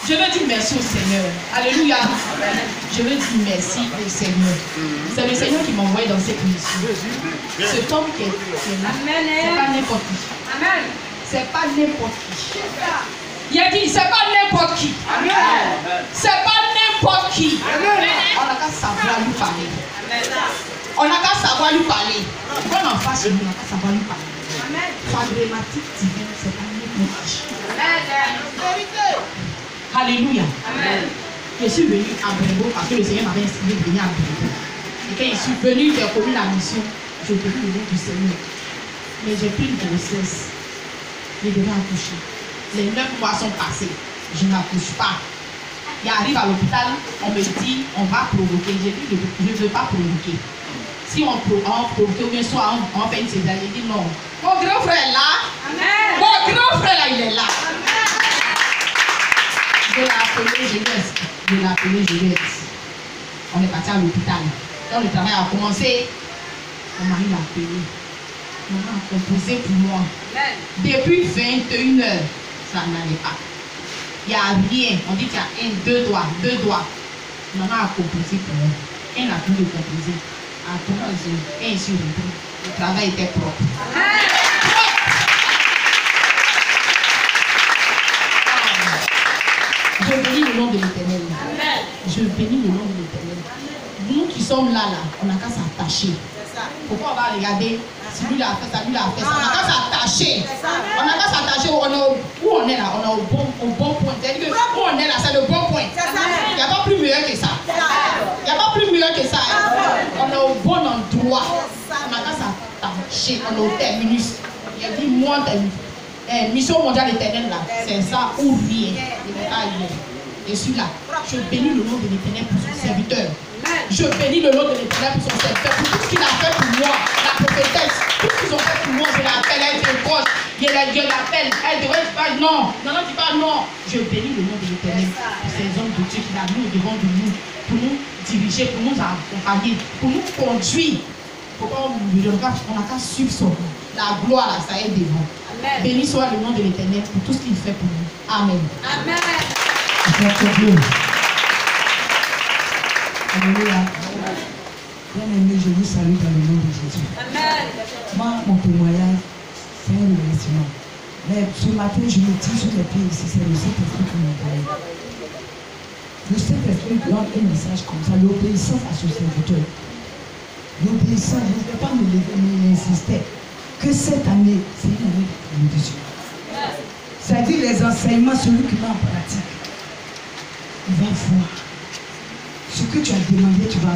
Je veux dire merci au Seigneur. Alléluia. Je veux dire merci au Seigneur. C'est le Seigneur qui m'a envoyé dans cette mission. Cet homme qui est là, c'est pas n'importe qui. Amen. C'est pas n'importe qui. Il a dit, c'est pas n'importe qui. C'est pas n'importe qui. On n'a qu'à savoir lui parler. On n'a qu'à savoir lui parler. Quand on face, on n'a qu'à savoir lui parler. Fagrématique divine, c'est pas n'importe qui. Alléluia. Amen. Je suis venu à Brégo parce que le Seigneur m'avait inspiré de venir à Brégo. Et quand je suis venu, j'ai commis la mission, je prie le nom du Seigneur. Mais j'ai pris une grossesse. Je devais accoucher. Les 9 mois sont passés. Je n'accouche pas. Il arrive à l'hôpital, on me dit, on va provoquer. J'ai dit, je ne veux pas provoquer. Si on provoque, ou bien soit on fait une césarienne, il dit non. Mon grand frère est là. Amen. Mon grand frère là, il est là. Je l'ai appelé, je l'ai dit. On est parti à l'hôpital. Quand le travail a commencé, mon mari l'a appelé. Maman a composé pour moi. Amen. Depuis 21 h, ça n'allait pas. Il n'y a rien. On dit qu'il y a deux doigts. Maman a composé pour moi. Elle n'a plus de composer. À 3 h, elle est sur le travail était propre. Amen. Je bénis le nom de l'Éternel. Je bénis le nom de l'Éternel. Nous qui sommes là, on n'a qu'à s'attacher. Pourquoi on va regarder si lui l'a fait ça, lui l'a fait ça? On n'a qu'à s'attacher. On n'a qu'à s'attacher. Où on est là, on est au bon point. C'est-à-dire que où on est là, c'est le bon point. Il n'y a pas plus meilleur que ça. Il n'y a pas plus meilleur que ça. On est au bon endroit. On n'a qu'à s'attacher. On est au terminus. Il a dit, moi, mission mondiale éternelle là, c'est ça ou rien. Je suis là. Je bénis le nom de l'Éternel pour son serviteur. Je bénis le nom de l'Éternel pour son serviteur. Pour tout ce qu'il a fait pour moi, la prophétesse, tout ce qu'ils ont fait pour moi, je l'appelle, elle est proche. Je l'appelle, elle devrait dire non. Non, dis pas non. Je bénis le nom de l'Éternel pour ces hommes de Dieu qu'il a mis au devant de nous, pour nous diriger, pour nous accompagner, pour nous conduire. Pourquoi on n'a qu'à suivre son nom. La gloire, là, ça est devant. Amen. Béni soit le nom de l'Éternel pour tout ce qu'il fait pour nous. Amen. Amen. Alléluia. Bien-aimé, je vous salue dans le nom de Jésus. Amen. Moi, mon témoignage, c'est un remerciement. Mais ce matin, je me tire sur les pieds ici, c'est le Saint-Esprit qui m'a envoyé. Le Saint-Esprit donne un message comme ça, l'obéissance à son serviteur. L'obéissance, je ne vais pas me lever, mais insister que cette année, c'est une année de bénédiction. C'est-à-dire les enseignements, celui qui met en pratique, il va voir. Ce que tu as demandé, tu vas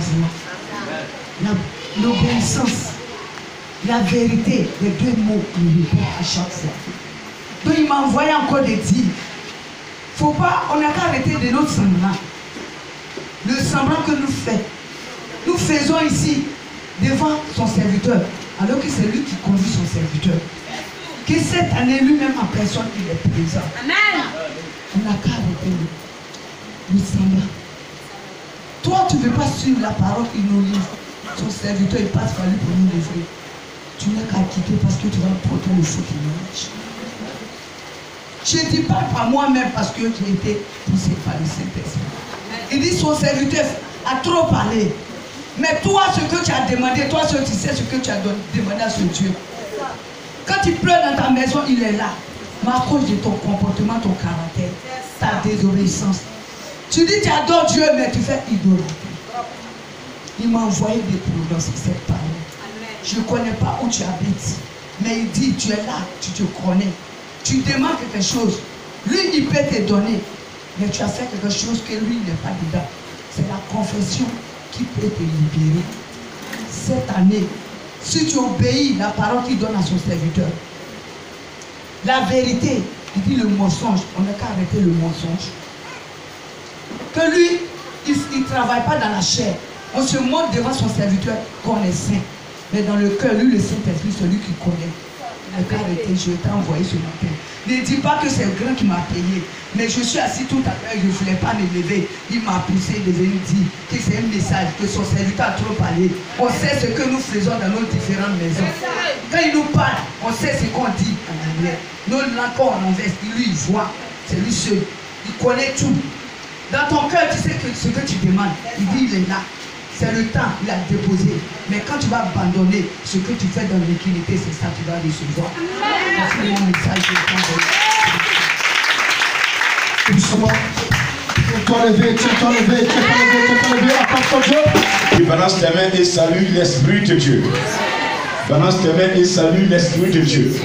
voir. L'obéissance, la vérité, les deux mots, il le répète à chaque fois. Donc il m'a envoyé encore des dires. Faut pas, on n'a qu'à arrêter de notre semblant. Le semblant que nous faisons ici devant son serviteur, alors que c'est lui qui conduit son serviteur. Que cette année, lui-même en personne, il est présent. Amen. On n'a qu'à arrêter le semblant. Toi, tu ne veux pas suivre la parole qu'il nous livre. Son serviteur, il passe par lui pour nous livrer. Tu n'as qu'à quitter parce que tu vas porter le feu qui marche. Je ne dis pas par moi-même parce que j'ai été poussé par le Saint-Esprit. Il dit son serviteur a trop parlé. Mais toi, ce que tu as demandé, toi, tu sais ce que tu as demandé à ce Dieu. Quand il pleure dans ta maison, il est là. Mais à cause de ton comportement, ton caractère, ta désobéissance. Tu dis tu adores Dieu, mais tu fais idolâtrie. Il m'a envoyé des prononcer cette parole. Je ne connais pas où tu habites. Mais il dit, tu es là, tu te connais. Tu demandes quelque chose. Lui, il peut te donner. Mais tu as fait quelque chose que lui n'est pas dedans. C'est la confession qui peut te libérer. Cette année, si tu obéis la parole qu'il donne à son serviteur, la vérité, il dit le mensonge, on n'a qu'à arrêter le mensonge. Que lui, il ne travaille pas dans la chair. On se montre devant son serviteur qu'on est saint. Mais dans le cœur, lui, le Saint-Esprit, celui qui connaît. Il n'a qu'à arrêter, je t'ai envoyé ce matin. Ne dis pas que c'est le grand qui m'a payé. Mais je suis assis tout à l'heure, je ne voulais pas me lever. Il m'a poussé de venir dire que c'est un message, que son serviteur a trop parlé. On sait ce que nous faisons dans nos différentes maisons. Quand il nous parle, on sait ce qu'on dit en arrière. Nos langues qu'on investe, lui il voit. C'est lui seul. Il connaît tout. Dans ton cœur, tu sais que ce que tu demandes, il dit il est là. C'est le temps, il a déposé. Mais quand tu vas abandonner ce que tu fais dans l'intimité, c'est ça que tu vas recevoir. C'est mon message de Tu balances tes mains et salue l'Esprit de Dieu. Balance tes mains et salue l'Esprit de Dieu.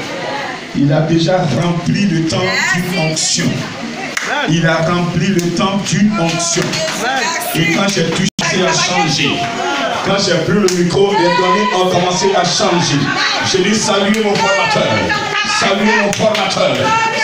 Il a déjà rempli le temps d'une onction. Il a rempli le temps d'une onction. Et quand j'ai touché à changer, quand j'ai pris le micro, les données ont commencé à changer. J'ai dit saluez mon formateur. Saluez mon formateur.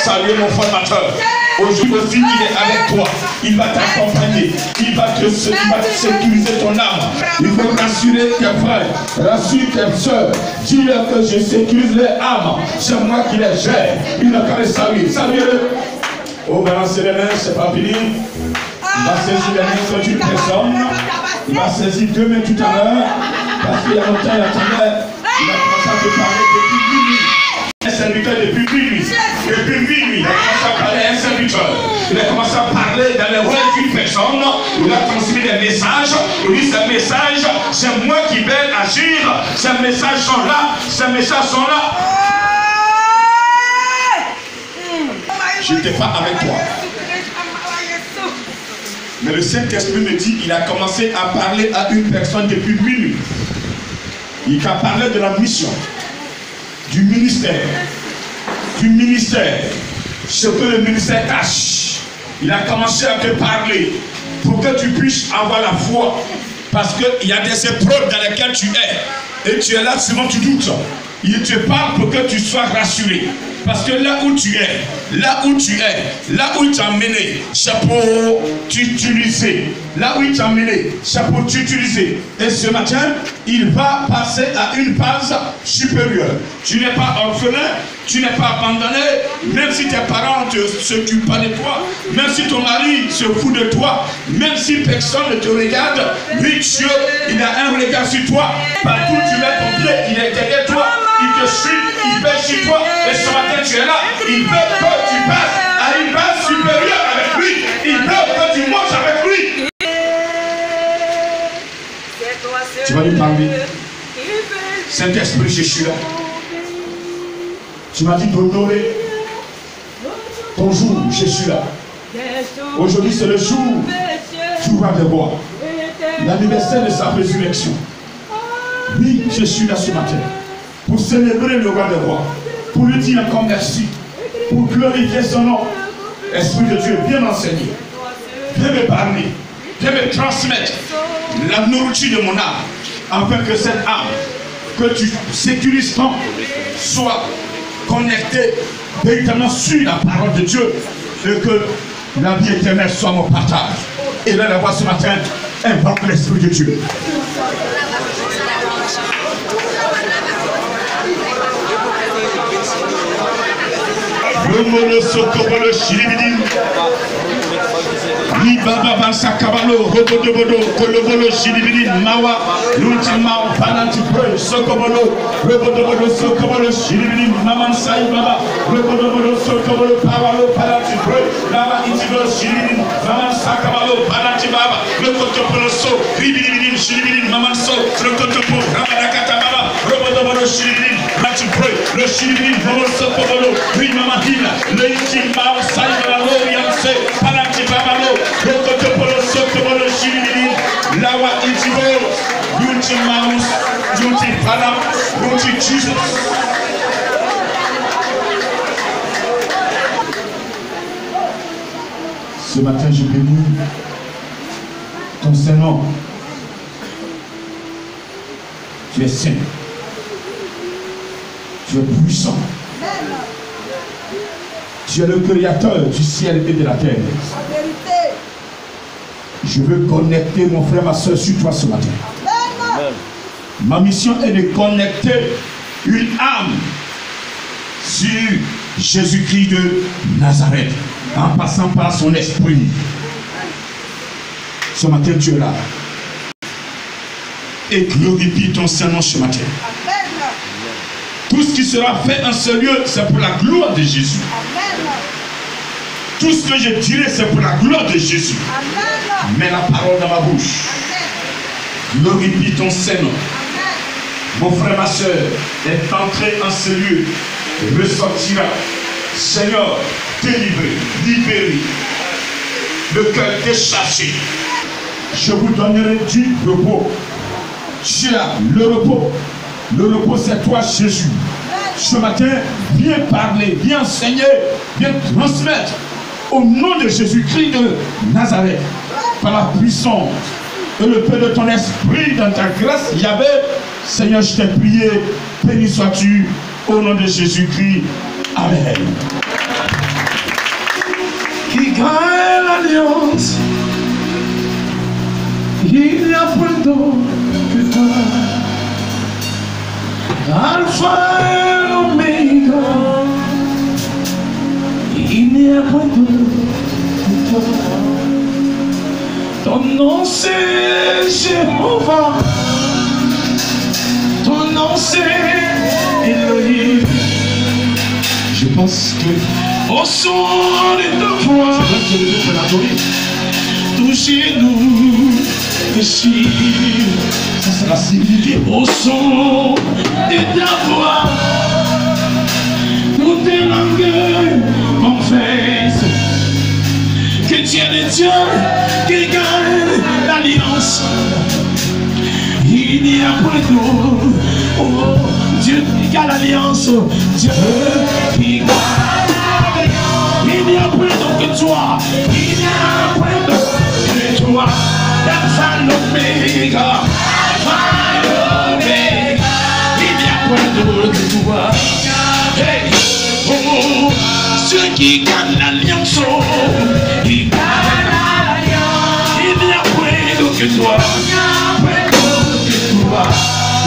Saluez mon formateur. Aujourd'hui aussi, il est avec toi. Il va t'accompagner. Il va te sécuriser ton âme. Il faut rassurer tes frères. Rassure tes soeurs. Dis-leur que je sécurise les âmes. C'est moi qui les gère. Il n'a qu'à les saluer. Saluez-le. Oh, balancez les mains, c'est pas fini. Il va saisir les mains d'une personne. Il va saisir deux mains tout à l'heure. Parce qu'il y a longtemps, il attendait. Il a commencé à te parler depuis minuit. Un serviteur depuis minuit. Depuis minuit, il a commencé à parler à un serviteur. Il a commencé à parler dans les rôles d'une personne. Il a transmis des messages. Il dit ces messages, c'est moi qui vais agir. Ces messages sont là. Ces messages sont là. Je n'étais pas avec toi. Mais le Saint-Esprit me dit qu'il a commencé à parler à une personne depuis minuit. Il a parlé de la mission, du ministère, ce que le ministère cache. Il a commencé à te parler pour que tu puisses avoir la foi. Parce qu'il y a des épreuves dans lesquelles tu es. Et tu es là, souvent tu doutes. Il te parle pour que tu sois rassuré. Parce que là où tu es, là où il t'a amené, c'est pour t'utiliser. Là où il t'a amené, c'est pour t'utiliser. Et ce matin, il va passer à une phase supérieure. Tu n'es pas orphelin, tu n'es pas abandonné, même si tes parents ne s'occupent pas de toi, même si ton mari se fout de toi, même si personne ne te regarde, lui, Dieu, il a un regard sur toi. Partout où tu mets ton pied, il est derrière toi. Il te suit, il veille sur toi, et ce matin tu es là. Il veut que tu passes à une base supérieure avec lui. Il veut que tu montes avec lui. Tu vas lui parler. Saint-Esprit, je suis là. Tu m'as dit d'honorer ton jour, je suis là. Aujourd'hui c'est le jour du roi des rois, l'anniversaire de sa résurrection. Oui, je suis là ce matin pour célébrer le roi des rois, pour lui dire encore merci, pour glorifier son nom. Esprit de Dieu, viens m'enseigner, viens me parler, viens me transmettre la nourriture de mon âme, afin que cette âme que tu sécurises tant soit connectée véritablement sur la parole de Dieu, et que la vie éternelle soit mon partage. Et là, la voix ce matin, invoque l'Esprit de Dieu. Romolo Sokobolo Shiribidim Nibaba Bansakabalo Robodobodo Kolobolo Shiribidim Mawa Luntimao Pananti Pre Sokobolo Robodobodo Sokobolo Shiribidim Maman Sai Baba Robodobodo Sokobolo Pawalo Pananti Pre Lava Intibolo Shiribidim Maman Sakabalo Pananti Baba Rokotopolo So Ribidim Shiribidim Maman So Rokotopo Ramadakata Baba Robodobodo Shiribidim Pananti Pre Le Shiribidim Maman Sokobolo Rimamahina Le Intimao Sai Baba Yamse Pananti Baba Rokotopolo Sokobolo Shiribidim Lawa Intibolo Yunti Maus Yunti Panam Yunti Jesus. Ce matin, je bénis ton Saint-Nom. Tu es saint. Tu es puissant. Tu es le créateur du ciel et de la terre. Je veux connecter mon frère, ma soeur sur toi ce matin. Ma mission est de connecter une âme sur Jésus-Christ de Nazareth, en passant par son esprit. Ce matin, tu es là. Et glorifie ton Saint-Nom ce matin. Tout ce qui sera fait en ce lieu, c'est pour la gloire de Jésus. Tout ce que je dirai, c'est pour la gloire de Jésus. Mets la parole dans ma bouche. Glorifie ton Seigneur. Mon frère, ma soeur, est entré en ce lieu, ressortira. Seigneur, délivré, libéré, le cœur déchargé. Je vous donnerai du repos. Tu as le repos. Le repos, c'est toi, Jésus. Ce matin, viens parler, viens enseigner, viens transmettre au nom de Jésus-Christ de Nazareth, par la puissance et le peu de ton esprit dans ta grâce, Yahvé. Seigneur, je t'ai prié, béni sois-tu au nom de Jésus-Christ. Amen. Qui gagne l'alliance, il n'y a point d'autre que toi. Alpha et l'Oméga, il n'y a point d'autre que toi. Ton nom c'est Jéhovah, ton nom c'est Elohim. Je pense que au son de ta voix, touchez-nous ici. ça sera signifié. Au son de ta voix, toutes les langues confessent que Dieu est Dieu, qui gagne l'alliance. Il n'y a point d'autre. Oh, Dieu qui gagne l'alliance. Dieu qui gagne l'alliance. Il n'y a point d'autre que toi. Il n'y a point d'autre que toi. Alpha l'Oméga. Alpha l'Oméga. Il n'y a point d'autre que toi. Hey, oh, ceux qui gagnent l'alliance. Il gagne l'alliance. Il n'y a point d'autre que toi.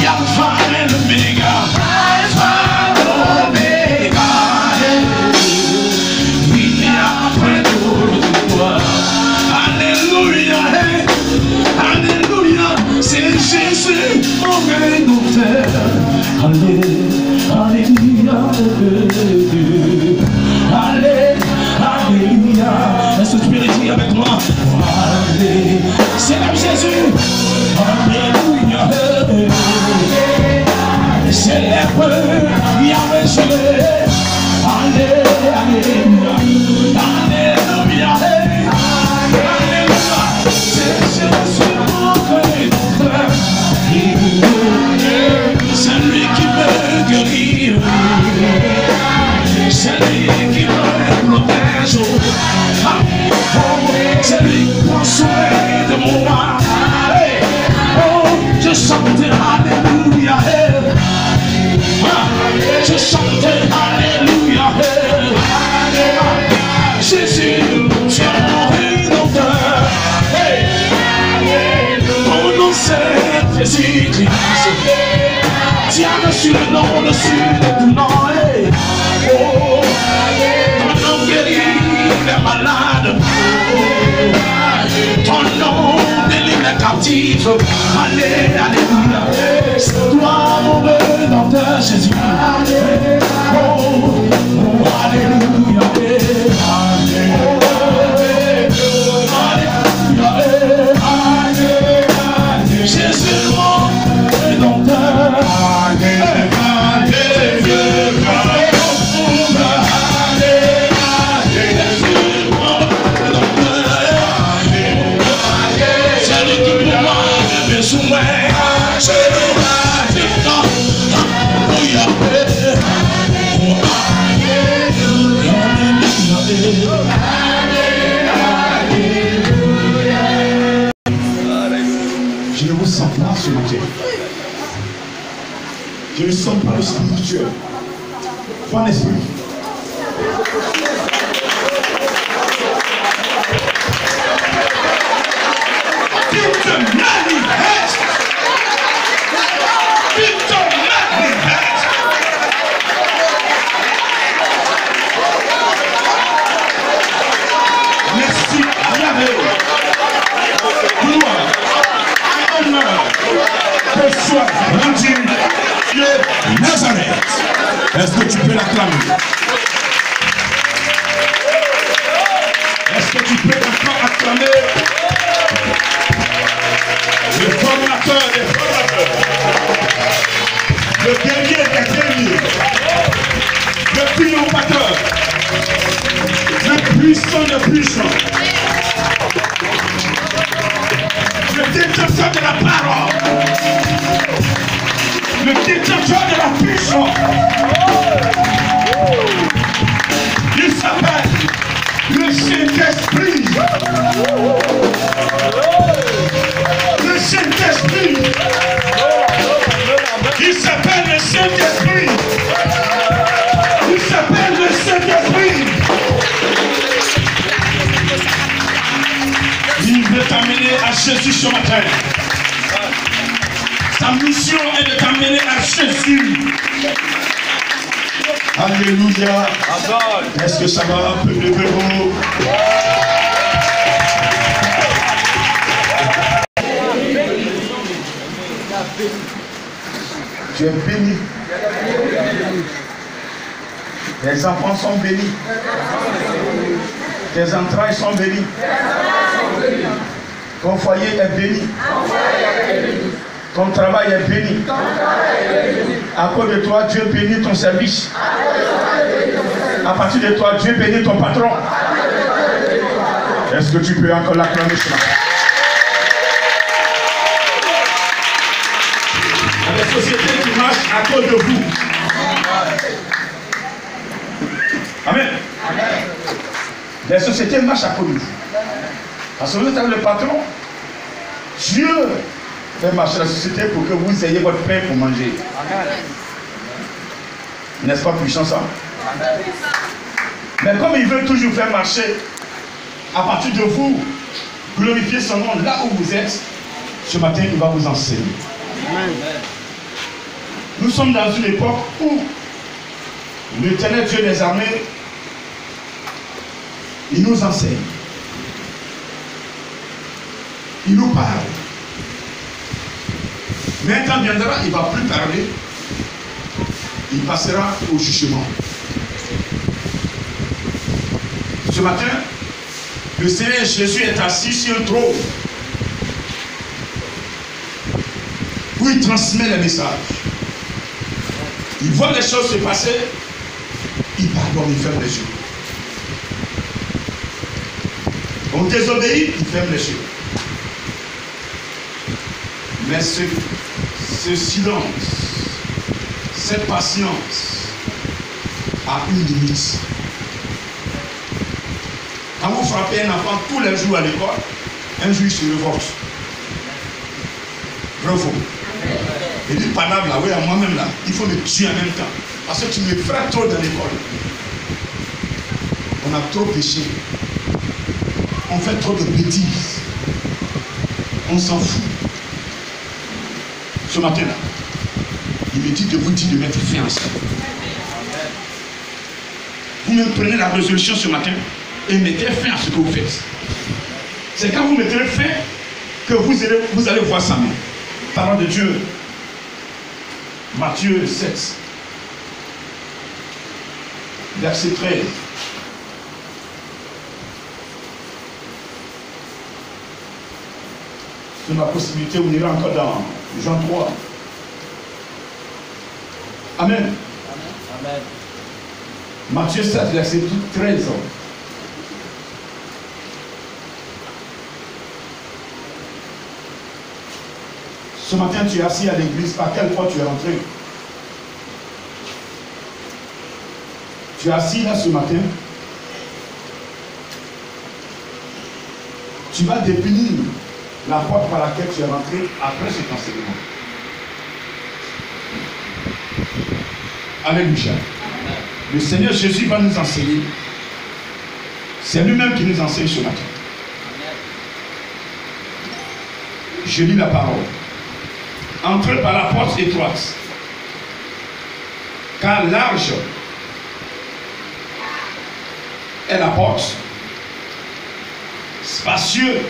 Alpha et l'Oméga, Alpha l'Oméga, il n'y a point d'autre que toi. Alléluia, alléluia, c'est Jésus mon rédempteur. Alléluia, alléluia. Est-ce que tu peux le dire avec moi? Alléluia, c'est là Jésus. Alléluia. Célèbre Yahvé, célèbre. Alléluia, alléluia, alléluia. C'est Jésus mon rédempteur. C'est lui qui me guérit. C'est lui qui me protège. C'est lui qui prend soin de moi. Je chantais Alléluia. Je chantais Alléluia. Jésus, tu es mon rédempteur. Ton nom c'est Jésus-Christ. Tu as reçu le nom au-dessus de tout nom. Ton nom guérit les malades. Ton nom délivre les captifs. Alléluia. C'est toi mon rédempteur Jésus. Oh, alléluia. Jésus mon rédempteur. Je ne vous sens pas ce matin. Je ne sens pas le spirituel. Pas l'esprit. Merci à Yahvé. Gloire, honneur, que soit rendu de Nazareth. Est-ce que tu peux l'acclamer? acclamer le formateur des formateurs, le guerrier des guerriers, le triomphateur, le puissant des puissants, le détenteur de la parole, le détenteur de la puissance. Il s'appelle le Saint-Esprit. Le Saint-Esprit. Il s'appelle le Saint-Esprit. Il s'appelle le Saint-Esprit. Il veut t'amener à Jésus ce matin. Sa mission est de t'amener à Jésus. Alléluia. Est-ce que ça va un peu de vous? Tu es béni. Tes enfants sont bénis. Tes entrailles sont bénies. Ton foyer est béni. Ton travail est béni. À cause de toi, Dieu bénit ton service. À partir de toi, Dieu bénit ton patron. Est-ce que tu peux encore l'acclamer ce matin? Il y a des sociétés qui marchent à cause de vous. Amen. Les sociétés marchent à cause de vous. Parce que vous êtes le patron. Dieu fait marcher la société pour que vous ayez votre pain pour manger. N'est-ce pas puissant ça? Mais comme il veut toujours faire marcher à partir de vous, glorifier son nom là où vous êtes, ce matin il va vous enseigner. Nous sommes dans une époque où l'Éternel Dieu des armées, il nous enseigne. Il nous parle. Mais un temps viendra, il ne va plus parler. Il passera au jugement. Ce matin, le Seigneur Jésus est assis sur un trône où il transmet les messages. Il voit les choses se passer, il pardonne, il ferme les yeux. On désobéit, il ferme les yeux. Mais ce silence, cette patience a une limite. Quand vous frappez un enfant tous les jours à l'école, un jour il se révolte. Bravo. Il dit pas là, oui, à moi-même là, il faut me tuer en même temps. Parce que tu me frappes trop dans l'école. On a trop péché. On fait trop de bêtises. On s'en fout. Ce matin-là, il me dit de vous dire de mettre fin à ça. Vous me prenez la résolution ce matin et mettez fin à ce que vous faites. C'est quand vous mettez fin que vous allez voir sa main. Parole de Dieu. Matthieu 7, verset 13. C'est ma possibilité, vous irez encore dans Jean 3. Amen. Amen. Matthieu 7, verset 13. Ce matin, tu es assis à l'église. Par quelle fois tu es rentré? Tu es assis là ce matin. Tu vas définir la porte par laquelle tu es rentré après cet enseignement. Alléluia. Le Seigneur Jésus va nous enseigner. C'est lui-même qui nous enseigne ce matin. Je lis la parole. Entrez par la porte étroite, car large est la porte, spacieux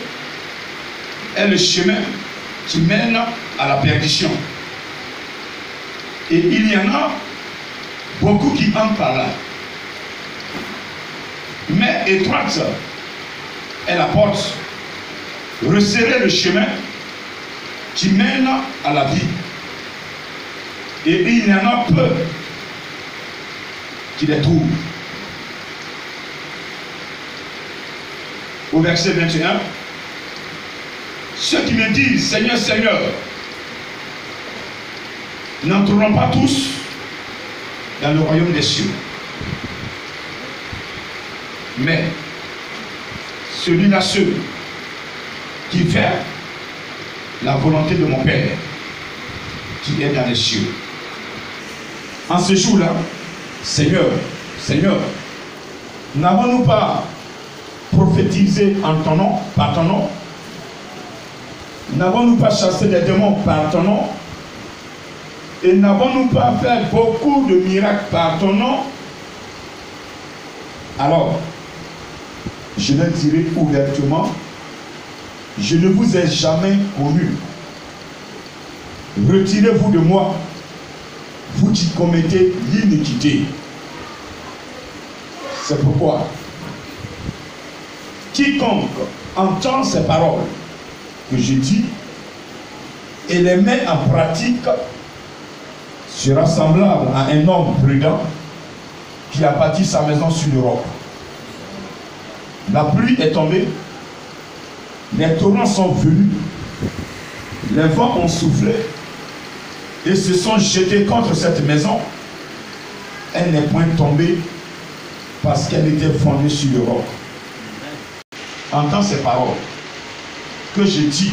est le chemin qui mène à la perdition. Et il y en a beaucoup qui entrent par là. Mais étroite est la porte resserrer le chemin qui mène à la vie. Et il y en a peu qui les trouvent. Au verset 21, ceux qui me disent Seigneur, Seigneur, n'entreront pas tous dans le royaume des cieux. Mais celui-là, ceux qui fait la volonté de mon Père qui est dans les cieux. En ce jour-là, Seigneur, Seigneur, n'avons-nous pas prophétisé en ton nom, par ton nom? N'avons-nous pas chassé des démons par ton nom? Et n'avons-nous pas fait beaucoup de miracles par ton nom? Alors, je leur dirai ouvertement, je ne vous ai jamais connu. Retirez-vous de moi, vous qui commettez l'iniquité. C'est pourquoi quiconque entend ces paroles que je dis et les met en pratique sera semblable à un homme prudent qui a bâti sa maison sur le roc. La pluie est tombée, les torrents sont venus, les vents ont soufflé et se sont jetés contre cette maison. Elle n'est point tombée parce qu'elle était fondée sur le roc. Entends ces paroles que je dis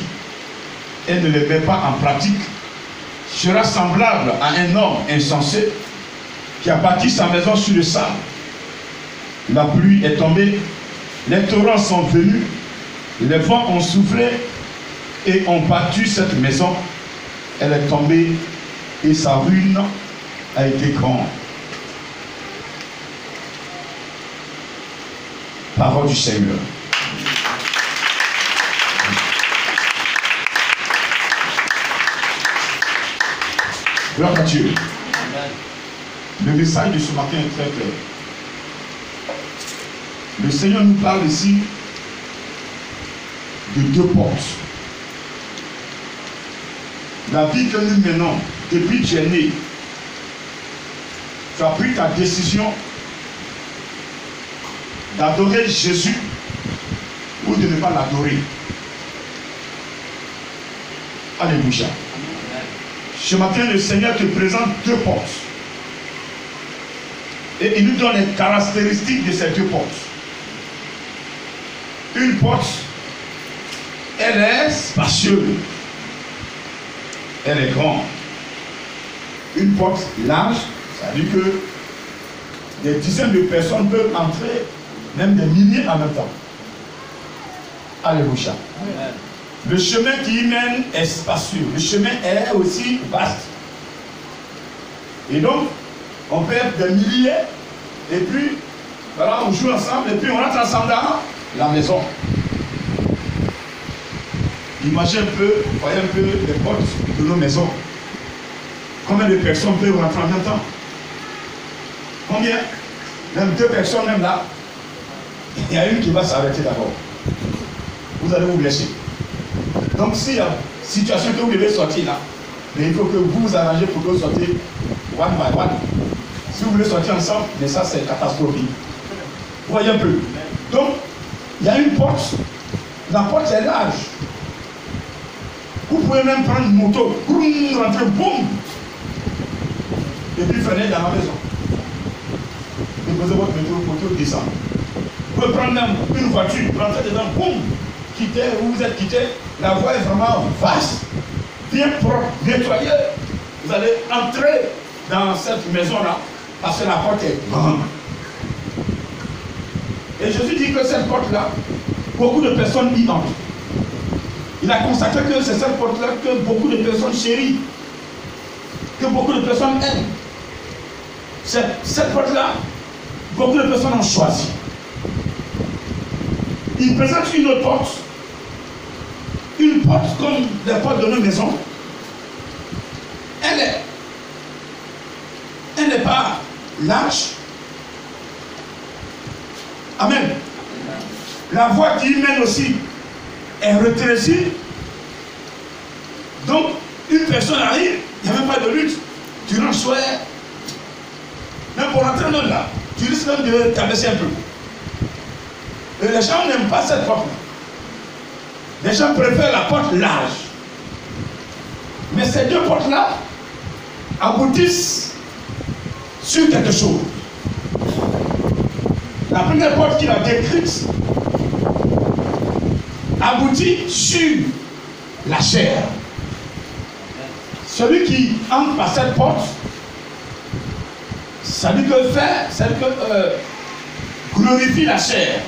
et ne les mets pas en pratique, sera semblable à un homme insensé qui a bâti sa maison sur le sable. La pluie est tombée, les torrents sont venus, les vents ont soufflé et ont battu cette maison. Elle est tombée et sa ruine a été grande. Parole du Seigneur. Gloire à Dieu. Le message de ce matin est très clair. Le Seigneur nous parle ici de deux portes. La vie que nous menons depuis que tu es né, tu as pris ta décision d'adorer Jésus ou de ne pas l'adorer. Alléluia. Ce matin, le Seigneur te présente deux portes. Et il nous donne les caractéristiques de ces deux portes. Une porte, elle est spacieuse. Elle est grande. Une porte large, ça veut dire que des dizaines de personnes peuvent entrer, même des milliers en même temps. Alléluia. Amen. Le chemin qui y mène est spacieux. Le chemin est aussi vaste. Et donc, on peut être des milliers, et puis, voilà, on joue ensemble, et puis on rentre ensemble dans la maison. Imaginez un peu, voyez un peu les portes de nos maisons. Combien de personnes peuvent rentrer en même temps? Combien? Même deux personnes, même là. Il y a une qui va s'arrêter d'abord. Vous allez vous blesser. Donc, s'il y a une situation que vous devez sortir là, mais il faut que vous vous arrangez pour que vous sortiez one by one. Si vous voulez sortir ensemble, mais ça c'est catastrophique. Vous voyez un peu. Donc, il y a une porte. La porte est large. Vous pouvez même prendre une moto, rentrer, boum, et puis freiner dans la maison. Déposez votre moto, descendre. Vous pouvez prendre même une voiture, rentrer dedans, boum, quitter où vous êtes quitté. La voie est vraiment vaste, bien propre, nettoyée. Vous allez entrer dans cette maison-là, parce que la porte est grande. Et Jésus dit que cette porte-là, beaucoup de personnes y entrent. Il a constaté que c'est cette porte-là que beaucoup de personnes chérissent, que beaucoup de personnes aiment. Cette porte-là, beaucoup de personnes ont choisi. Il présente une autre porte. Une porte comme les portes de nos maisons. Elle n'est pas large. Amen. La voie qui y mène aussi est rétrécie. Donc, une personne arrive, il n'y a même pas de lutte. Tu rentres sur elle. Même pour rentrer dans là, tu risques même de t'abaisser un peu. Et les gens n'aiment pas cette porte-là. Les gens préfèrent la porte large. Mais ces deux portes-là aboutissent sur quelque chose. La première porte qu'il a décrite aboutit sur la chair. Celui qui entre par cette porte, ça dit que faire, ça dit que glorifie la chair,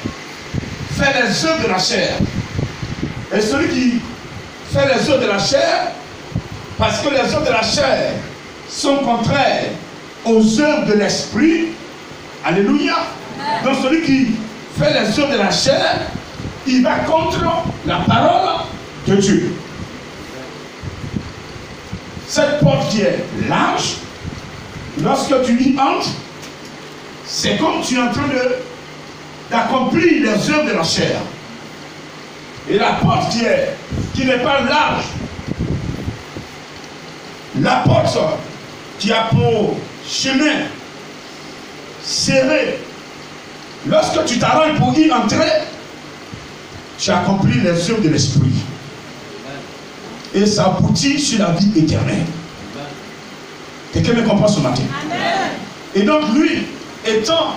fait les œuvres de la chair. Et celui qui fait les œuvres de la chair, parce que les œuvres de la chair sont contraires aux œuvres de l'esprit, alléluia. Donc celui qui fait les œuvres de la chair, il va contre la parole de Dieu. Cette porte qui est large, lorsque tu y entres, c'est comme tu es en train d'accomplir les œuvres de la chair. Et la porte qui n'est pas large, la porte qui a pour chemin serré, lorsque tu t'arranges pour y entrer, tu accomplis les œuvres de l'esprit. Et ça aboutit sur la vie éternelle. Quelqu'un me comprend ce matin? Amen. Et donc lui, étant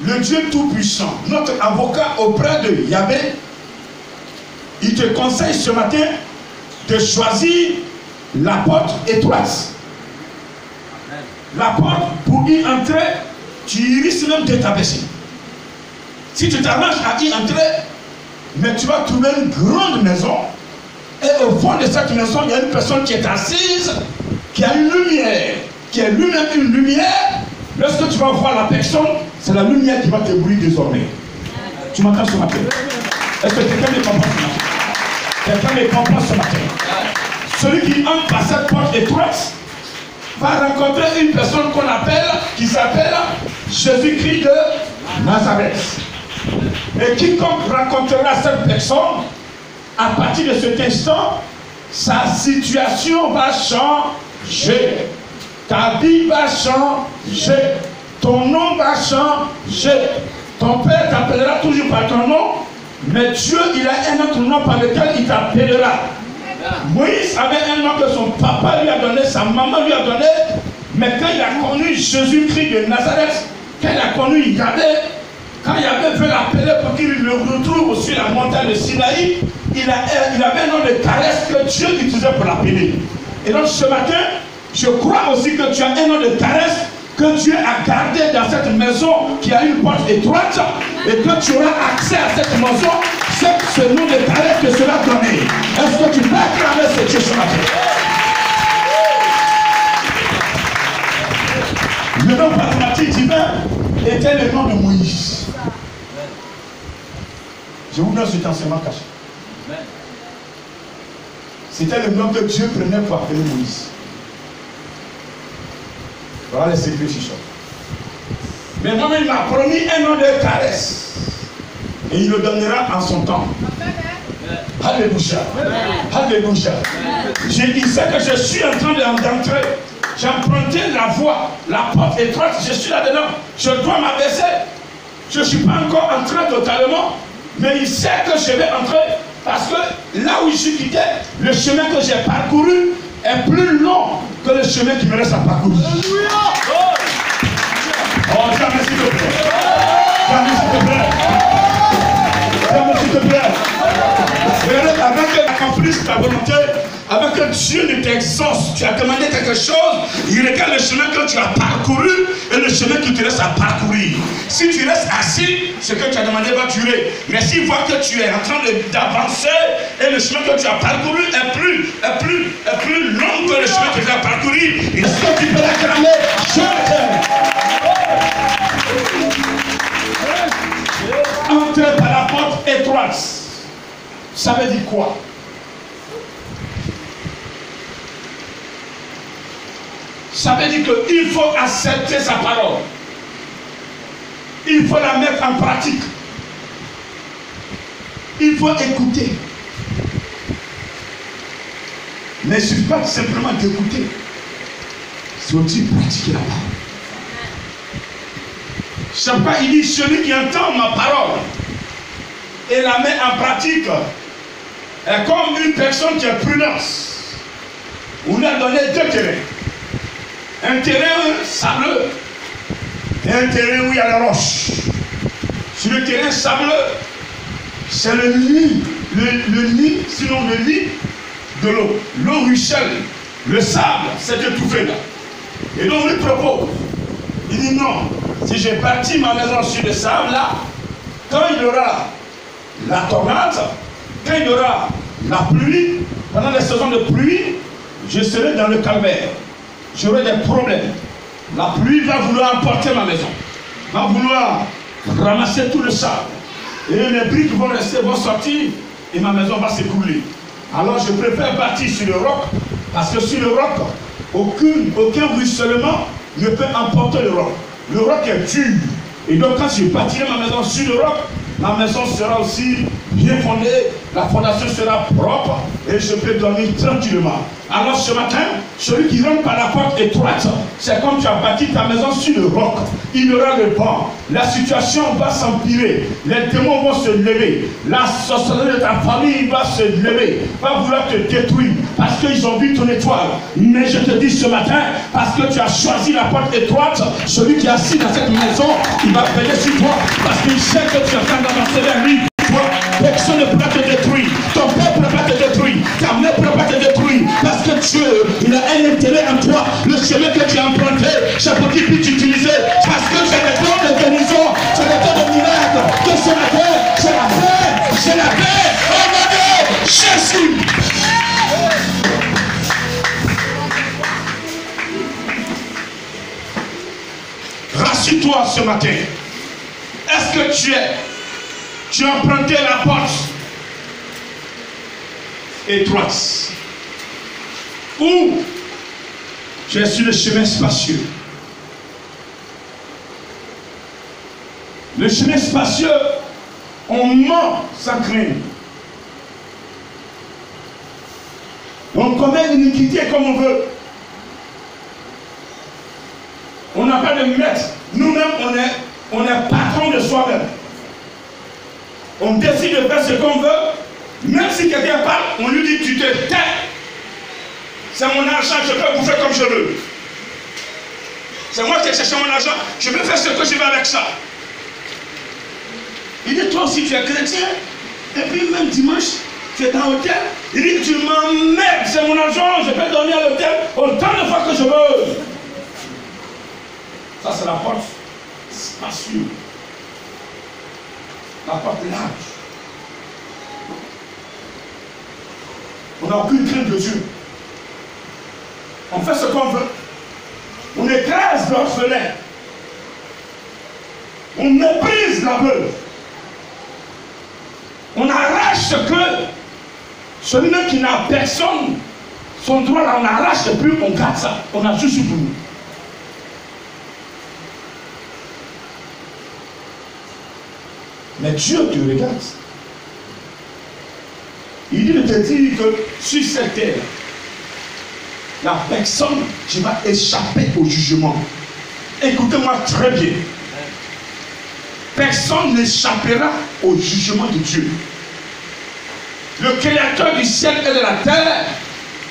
le Dieu Tout-Puissant, notre avocat auprès de Yahvé, il te conseille ce matin de choisir la porte étroite. La porte, pour y entrer, tu risques même de t'abaisser. Si tu t'arranges à y entrer, mais tu vas trouver une grande maison. Et au fond de cette maison, il y a une personne qui est assise, qui a une lumière, qui est lui-même une lumière. Lorsque tu vas voir la personne, c'est la lumière qui va te briller désormais. Tu m'entends ce matin? Est-ce que quelqu'un me comprend ce matin? Quelqu'un me comprend ce matin? Celui qui entre par cette porte étroite va rencontrer une personne qu'on appelle, qui s'appelle Jésus-Christ de Nazareth. Et quiconque rencontrera cette personne, à partir de cet instant, sa situation va changer. Ta vie va changer. Ton nom va changer. Ton père t'appellera toujours par ton nom, mais Dieu, il a un autre nom par lequel il t'appellera. Moïse avait un nom que son papa lui a donné, sa maman lui a donné, mais quand il a connu Jésus-Christ de Nazareth, quand il a connu Yahvé, quand Yahvé veut l'appeler pour qu'il le retrouve sur la montagne de Sinaï, il avait un nom de caresse que Dieu utilisait pour l'appeler. Et donc ce matin, je crois aussi que tu as un nom de caresse que Dieu a gardé dans cette maison qui a une porte étroite et que tu auras accès à cette maison, c'est ce nom de caresse que cela donné. Est-ce que tu peux acclamer ce Dieu ce matin? Le nom pragmatique divin était le nom de Moïse. Je vous donne cet enseignement caché. C'était le nom que Dieu prenait pour appeler Moïse. Voilà les secrets chichons. Mais moi-même, il m'a promis un nom de caresse. Et il le donnera en son temps. Alléluia. Alléluia. Il sait que je suis en train d'entrer. J'ai emprunté la voie, la porte étroite, je suis là-dedans. Je dois m'abaisser. Je ne suis pas encore entré totalement. Mais il sait que je vais entrer. Parce que là où je suis quitté, le chemin que j'ai parcouru est plus long que le chemin qui me reste à parcourir. Oh, jamais s'il te plaît. Jamais s'il te plaît. Jamais s'il te plaît. Regardez, avant que tu accomplisses ta volonté, avant que Dieu ne t'exauce, tu as demandé quelque chose, il regarde le chemin que tu as parcouru et le chemin qui te reste à parcourir. Si tu restes assis, ce que tu as demandé va durer. Mais s'il voit que tu es en train d'avancer et le chemin que tu as parcouru est plus long que le chemin que tu as parcouru, est-ce que tu peux l'acclamer? Entrer par la porte étroite, ça veut dire quoi? Ça veut dire qu'il faut accepter sa parole. Il faut la mettre en pratique. Il faut écouter. Mais il ne suffit pas simplement d'écouter. C'est aussi pratiquer la parole. Chaque fois, il dit, celui qui entend ma parole et la met en pratique est comme une personne qui est prudente. On lui a donné deux terrains. Un terrain sableux et un terrain où il y a la roche. Sur le terrain sableux, c'est le lit, sinon le lit de l'eau. L'eau ruisselle, le sable, c'est étouffé là. Et donc on lui propose. Il dit non, si j'ai bâti ma maison sur le sable là, quand il y aura la tornade, quand il y aura la pluie, pendant les saisons de pluie, je serai dans le calvaire. J'aurai des problèmes. La pluie va vouloir emporter ma maison, va vouloir ramasser tout le sable. Et les briques vont sortir et ma maison va s'écrouler. Alors je préfère bâtir sur le roc, parce que sur le roc, aucun ruissellement ne peut emporter le roc. Le roc est dur. Et donc quand je bâtirai ma maison sur le roc, ma maison sera aussi bien fondée, la fondation sera propre et je peux dormir tranquillement. Alors ce matin, celui qui rentre par la porte étroite, c'est comme tu as bâti ta maison sur le roc. Il y aura le vent, la situation va s'empirer, les démons vont se lever, la sorcellerie de ta famille va se lever, va vouloir te détruire parce qu'ils ont vu ton étoile. Mais je te dis ce matin, parce que tu as choisi la porte étroite, celui qui est assis dans cette maison, il va veiller sur toi parce qu'il sait que tu es en train d'avancer vers lui. Personne ne pourra te détruire, ton père ne pourra pas te détruire, ta mère ne pourra pas te détruire, parce que Dieu, il a un intérêt en toi. Le chemin que tu as emprunté, c'est pour qu'il puisse t'utiliser, parce que c'est le temps de guérison, c'est le temps de miracle, que ce matin, c'est la paix, oh mon Dieu, Jésus. Rassure-toi ce matin. Est-ce que tu as emprunté la porte étroite ou tu es sur le chemin spacieux? Le chemin spacieux, on ment sans crainte. On commet l'iniquité comme on veut. On n'a pas de maître. Nous-mêmes, on est patron de soi-même. On décide de faire ce qu'on veut. Même si quelqu'un parle, on lui dit tu te tais. C'est mon argent, je peux vous faire comme je veux. C'est moi qui ai cherché mon argent, je peux faire ce que je veux avec ça. Il dit toi aussi tu es chrétien. Et puis même dimanche, tu es dans l'hôtel. Il dit tu m'emmerdes, c'est mon argent, je peux donner à l'hôtel autant de fois que je veux. Ça c'est la porte spacieuse. La porte large. On n'a aucune crainte de Dieu. On fait ce qu'on veut. On écrase l'orphelin. On méprise la veuve. On arrache ce que celui-là qui n'a personne, son droit là, on arrache et puis on garde ça. On a juste pour nous. Mais Dieu te regarde. Il dit de te dire que sur cette terre, la personne qui va échapper au jugement. Écoutez-moi très bien. Personne n'échappera au jugement de Dieu. Le créateur du ciel et de la terre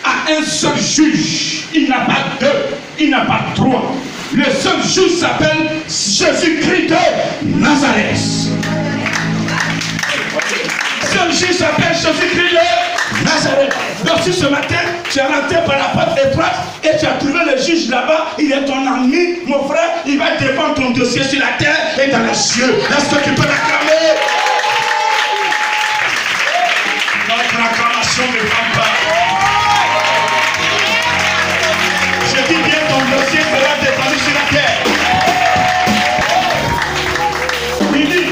a un seul juge. Il n'a pas deux, il n'a pas trois. Le seul juge s'appelle Jésus-Christ de Nazareth. Le juge s'appelle Jésus-Christ de Nazareth. Donc si ce matin, tu es rentré par la porte étroite et tu as trouvé le juge là-bas, il est ton ami, mon frère, il va défendre ton dossier sur la terre et dans les cieux. Est-ce que tu peux l'acclamer? Notre acclamation ne prend pas. Je dis bien, ton dossier sera défendu sur la terre. Il dit,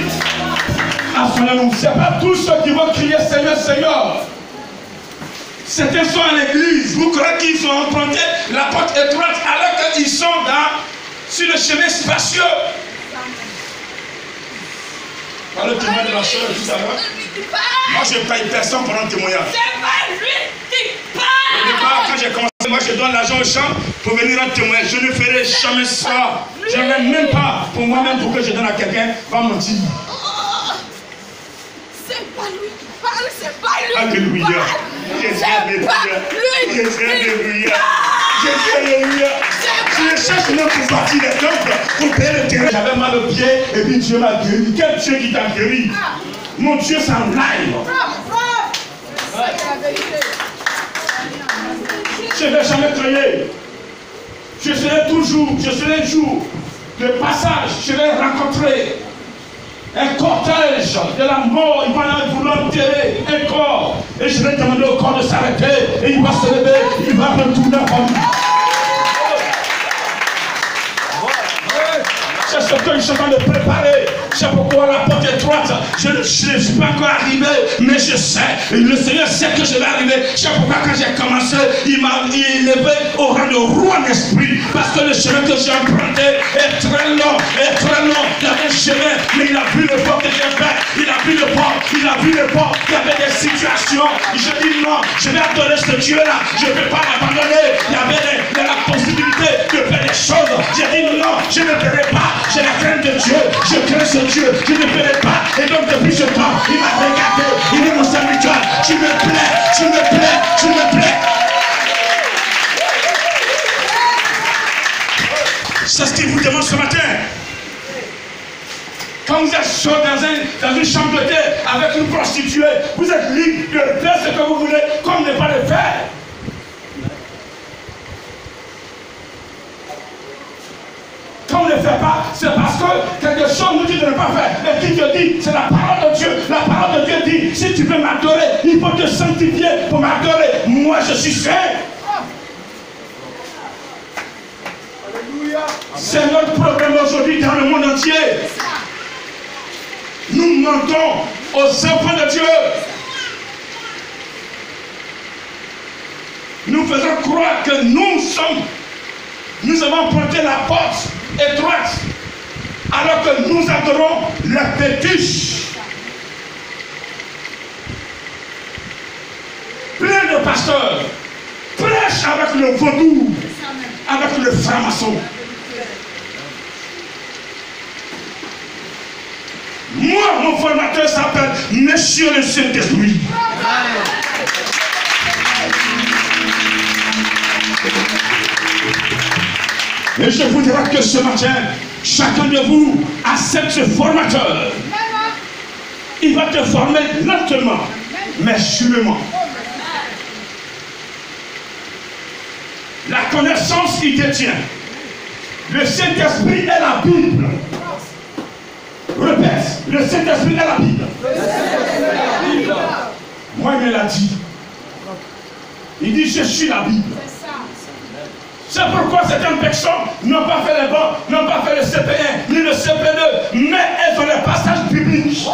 c'est pas tous ceux qui vont crier Seigneur, Seigneur. Certains sont à l'église. Vous croyez qu'ils ont emprunté la porte étroite alors qu'ils sont sur le chemin spacieux. Par le témoin de la soeur tout à l'heure. Moi, je ne paye personne pour un témoignage. C'est pas lui qui parle. Au départ, quand j'ai commencé, moi, je donne l'argent au champ pour venir en témoigner. Je ne ferai jamais ça. Je ne vais même pas pour moi-même pour que je donne à quelqu'un. Va mentir. C'est pas lui qui parle, c'est pas lui. Alléluia. Jésus, alléluia. Jésus, alléluia. Jésus, alléluia. Je cherche même pour partir des temples, pour payer le terrain. J'avais mal au pied et puis Dieu m'a guéri. Quel Dieu qui t'a guéri? Mon Dieu, c'est en live. Je ne vais jamais crier. Je serai toujours, je serai un jour de passage. Je vais rencontrer un cortège de la mort. Il va vouloir enterrer un corps. Et je vais demander au corps de s'arrêter. Et il va se lever. Il va retourner en lui. C'est ce que je suis en train de préparer. C'est pourquoi la porte est étroite. Je ne suis pas encore arrivé, mais je sais. Le Seigneur sait que je vais arriver. C'est pourquoi quand j'ai commencé, il m'a élevé au rang de roi d'esprit. Parce que le chemin que j'ai emprunté est très long, Il y avait un chemin, mais il a vu le port que j'ai fait. Il a vu le port, Il y avait des situations. Je dis non, je vais adorer ce Dieu-là. Je ne vais pas l'abandonner. Il y avait la possibilité de faire des choses. J'ai dit non, je ne ferai pas. J'ai la crainte de Dieu, je crains ce Dieu, je ne ferai pas. Et donc depuis ce temps, il m'a regardé, il est mon serviteur. Tu me plais. C'est ce qu'il vous demande ce matin. Quand vous êtes chaud dans une chambre de thé avec une prostituée, vous êtes libre de faire ce que vous voulez, comme ne pas le faire. Quand on ne le fait pas, c'est parce que quelque chose nous dit de ne pas faire. Mais qui te dit, c'est la parole de Dieu. La parole de Dieu dit, si tu veux m'adorer, il faut te sanctifier pour m'adorer. Moi, je suis saint. C'est notre problème aujourd'hui dans le monde entier. Nous mentons aux enfants de Dieu. Nous faisons croire que nous avons emprunté la porte étroite, alors que nous adorons la fétiche. Plein de pasteurs prêchent avec le vaudou, avec le franc-maçon. Moi, mon formateur s'appelle Monsieur le Saint-Esprit. Et je vous dirai que ce matin, chacun de vous accepte ce formateur. Il va te former lentement, mais sûrement. La connaissance qu'il détient. Le Saint-Esprit est la Bible. Répète, le Saint-Esprit est la Bible. Moi, il me l'a dit. Il dit, je suis la Bible. C'est pourquoi certaines personnes n'ont pas fait les bancs, n'ont pas fait le CP1, ni le CP2, mais elles ont les passages bibliques.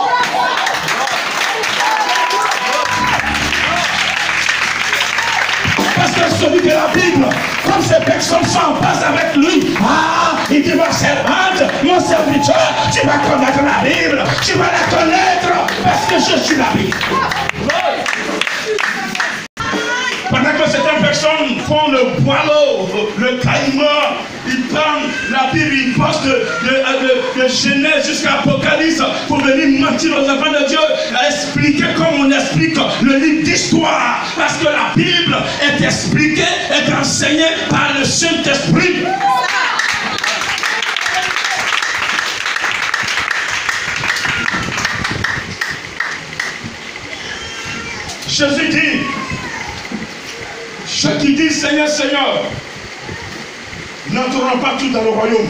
Parce que celui de la Bible, comme ces personnes sont en passe avec lui, il dit, ma servante, mon serviteur, tu vas connaître la Bible, tu vas la connaître, parce que je suis la Bible. Pendant que certaines personnes font le boileau, le caïman, ils prennent la Bible, ils passent de Genèse jusqu'à Apocalypse pour venir mentir aux enfants de Dieu, expliquer comme on explique le livre d'histoire. Parce que la Bible est expliquée, est enseignée par le Saint-Esprit. Jésus dit, ceux qui disent Seigneur, Seigneur, n'entreront pas tous dans le royaume.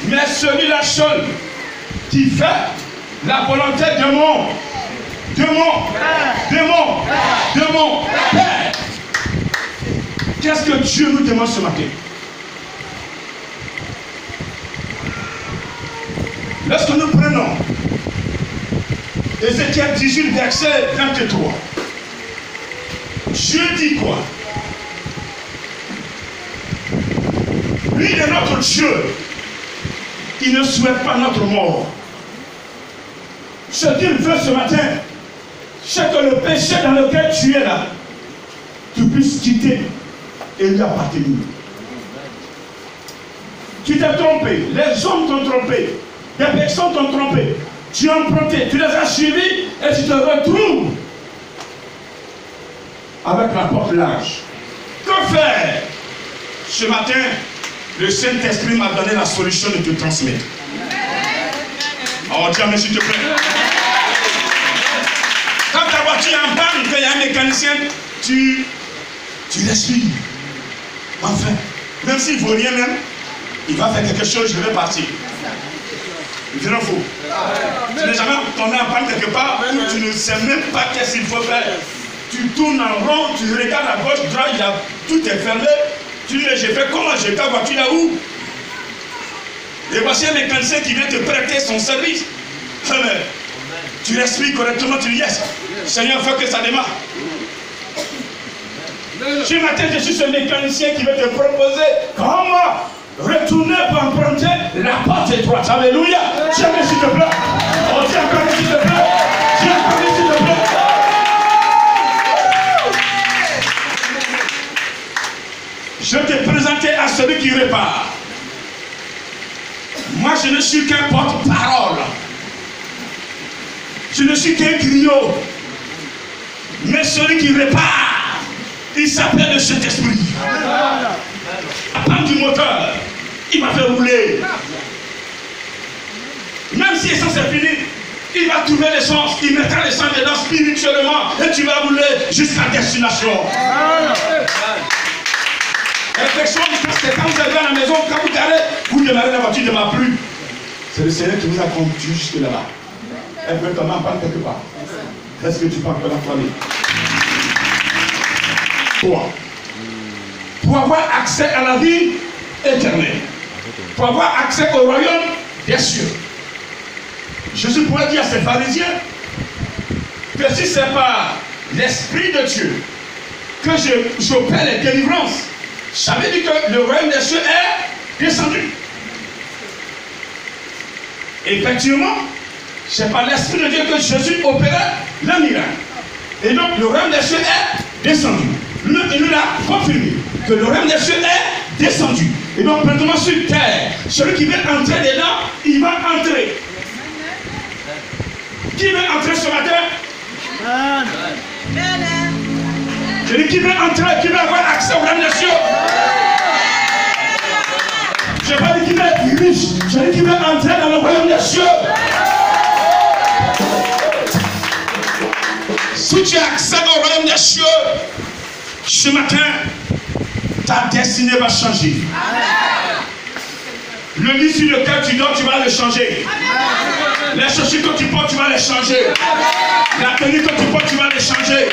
Mais celui-là seul qui fait la volonté de mon Père. Qu'est-ce que Dieu nous demande ce matin? Lorsque nous prenons Ézéchiel 18, verset 23, Dieu dit quoi? Lui est notre Dieu. Il ne souhaite pas notre mort. Ce qu'il veut ce matin, c'est que le péché dans lequel tu es là, tu puisses quitter et lui appartenir. Tu t'es trompé, les hommes t'ont trompé, des personnes t'ont trompé, tu as emprunté, tu les as suivis et tu te retrouves avec la porte large. Que faire? Ce matin, le Saint-Esprit m'a donné la solution de te transmettre. Oh, tiens, mais s'il te plaît. Quand ta voiture est en panne, qu'il y a un mécanicien, tu respires. Enfin, même s'il ne vaut rien même, il va faire quelque chose, je vais partir. Il est faux. Tu n'es jamais tombé en panne quelque part où tu ne sais même pas qu'est-ce qu'il faut faire. Tu tournes en rond, tu regardes à gauche, droite, tout est fermé. Tu dis, j'ai fait comment? J'ai ta voiture là où? Et voici un mécanicien qui vient te prêter son service. Amen. Tu respires correctement, tu dis yes. Seigneur, faut que ça démarre. Ce matin, je suis ce mécanicien qui veut te proposer comment retourner pour emprunter la porte étroite. Alléluia. Tiens, s'il te plaît. Oh, tiens, encore, s'il te plaît. Tiens, encore, s'il te plaît. Je t'ai présenté à celui qui répare. Moi, je ne suis qu'un porte-parole. Je ne suis qu'un griot. Mais celui qui répare, il s'appelle le Saint-Esprit. À part du moteur, il va faire rouler. Même si l'essence est finie, il va trouver l'essence, il mettra l'essence dedans spirituellement et tu vas rouler jusqu'à destination. Réflexion, c'est quand vous arrivez à la maison, quand vous garez, vous démarrez la voiture, ne démarre plus. C'est le Seigneur qui vous a conduit jusque là-bas. Elle peut comment parler quelque part. Est-ce que tu parles de la famille? Pour avoir accès à la vie éternelle, pour avoir accès au royaume des cieux, Jésus pourrait dire à ces pharisiens que si ce n'est pas l'Esprit de Dieu que j'opère les délivrances, ça veut dire que le royaume des cieux est descendu. Effectivement, c'est par l'Esprit de Dieu que Jésus opérait le miracle. Et donc le royaume des cieux est descendu. Il nous l'a confirmé que le royaume des cieux est descendu. Et donc maintenant sur terre, celui qui veut entrer dedans, il va entrer. Qui veut entrer ce matin? Celui qui veut entrer, qui veut avoir accès au royaume des cieux. Je n'ai pas dit qu'il veut être riche, celui qui veut entrer dans le royaume des cieux. Si tu as accès au royaume des cieux, ce matin, ta destinée va changer. Le lit sur lequel tu dors, tu vas le changer. Les chaussures que tu portes, tu vas les changer. La tenue que tu portes, tu vas les changer.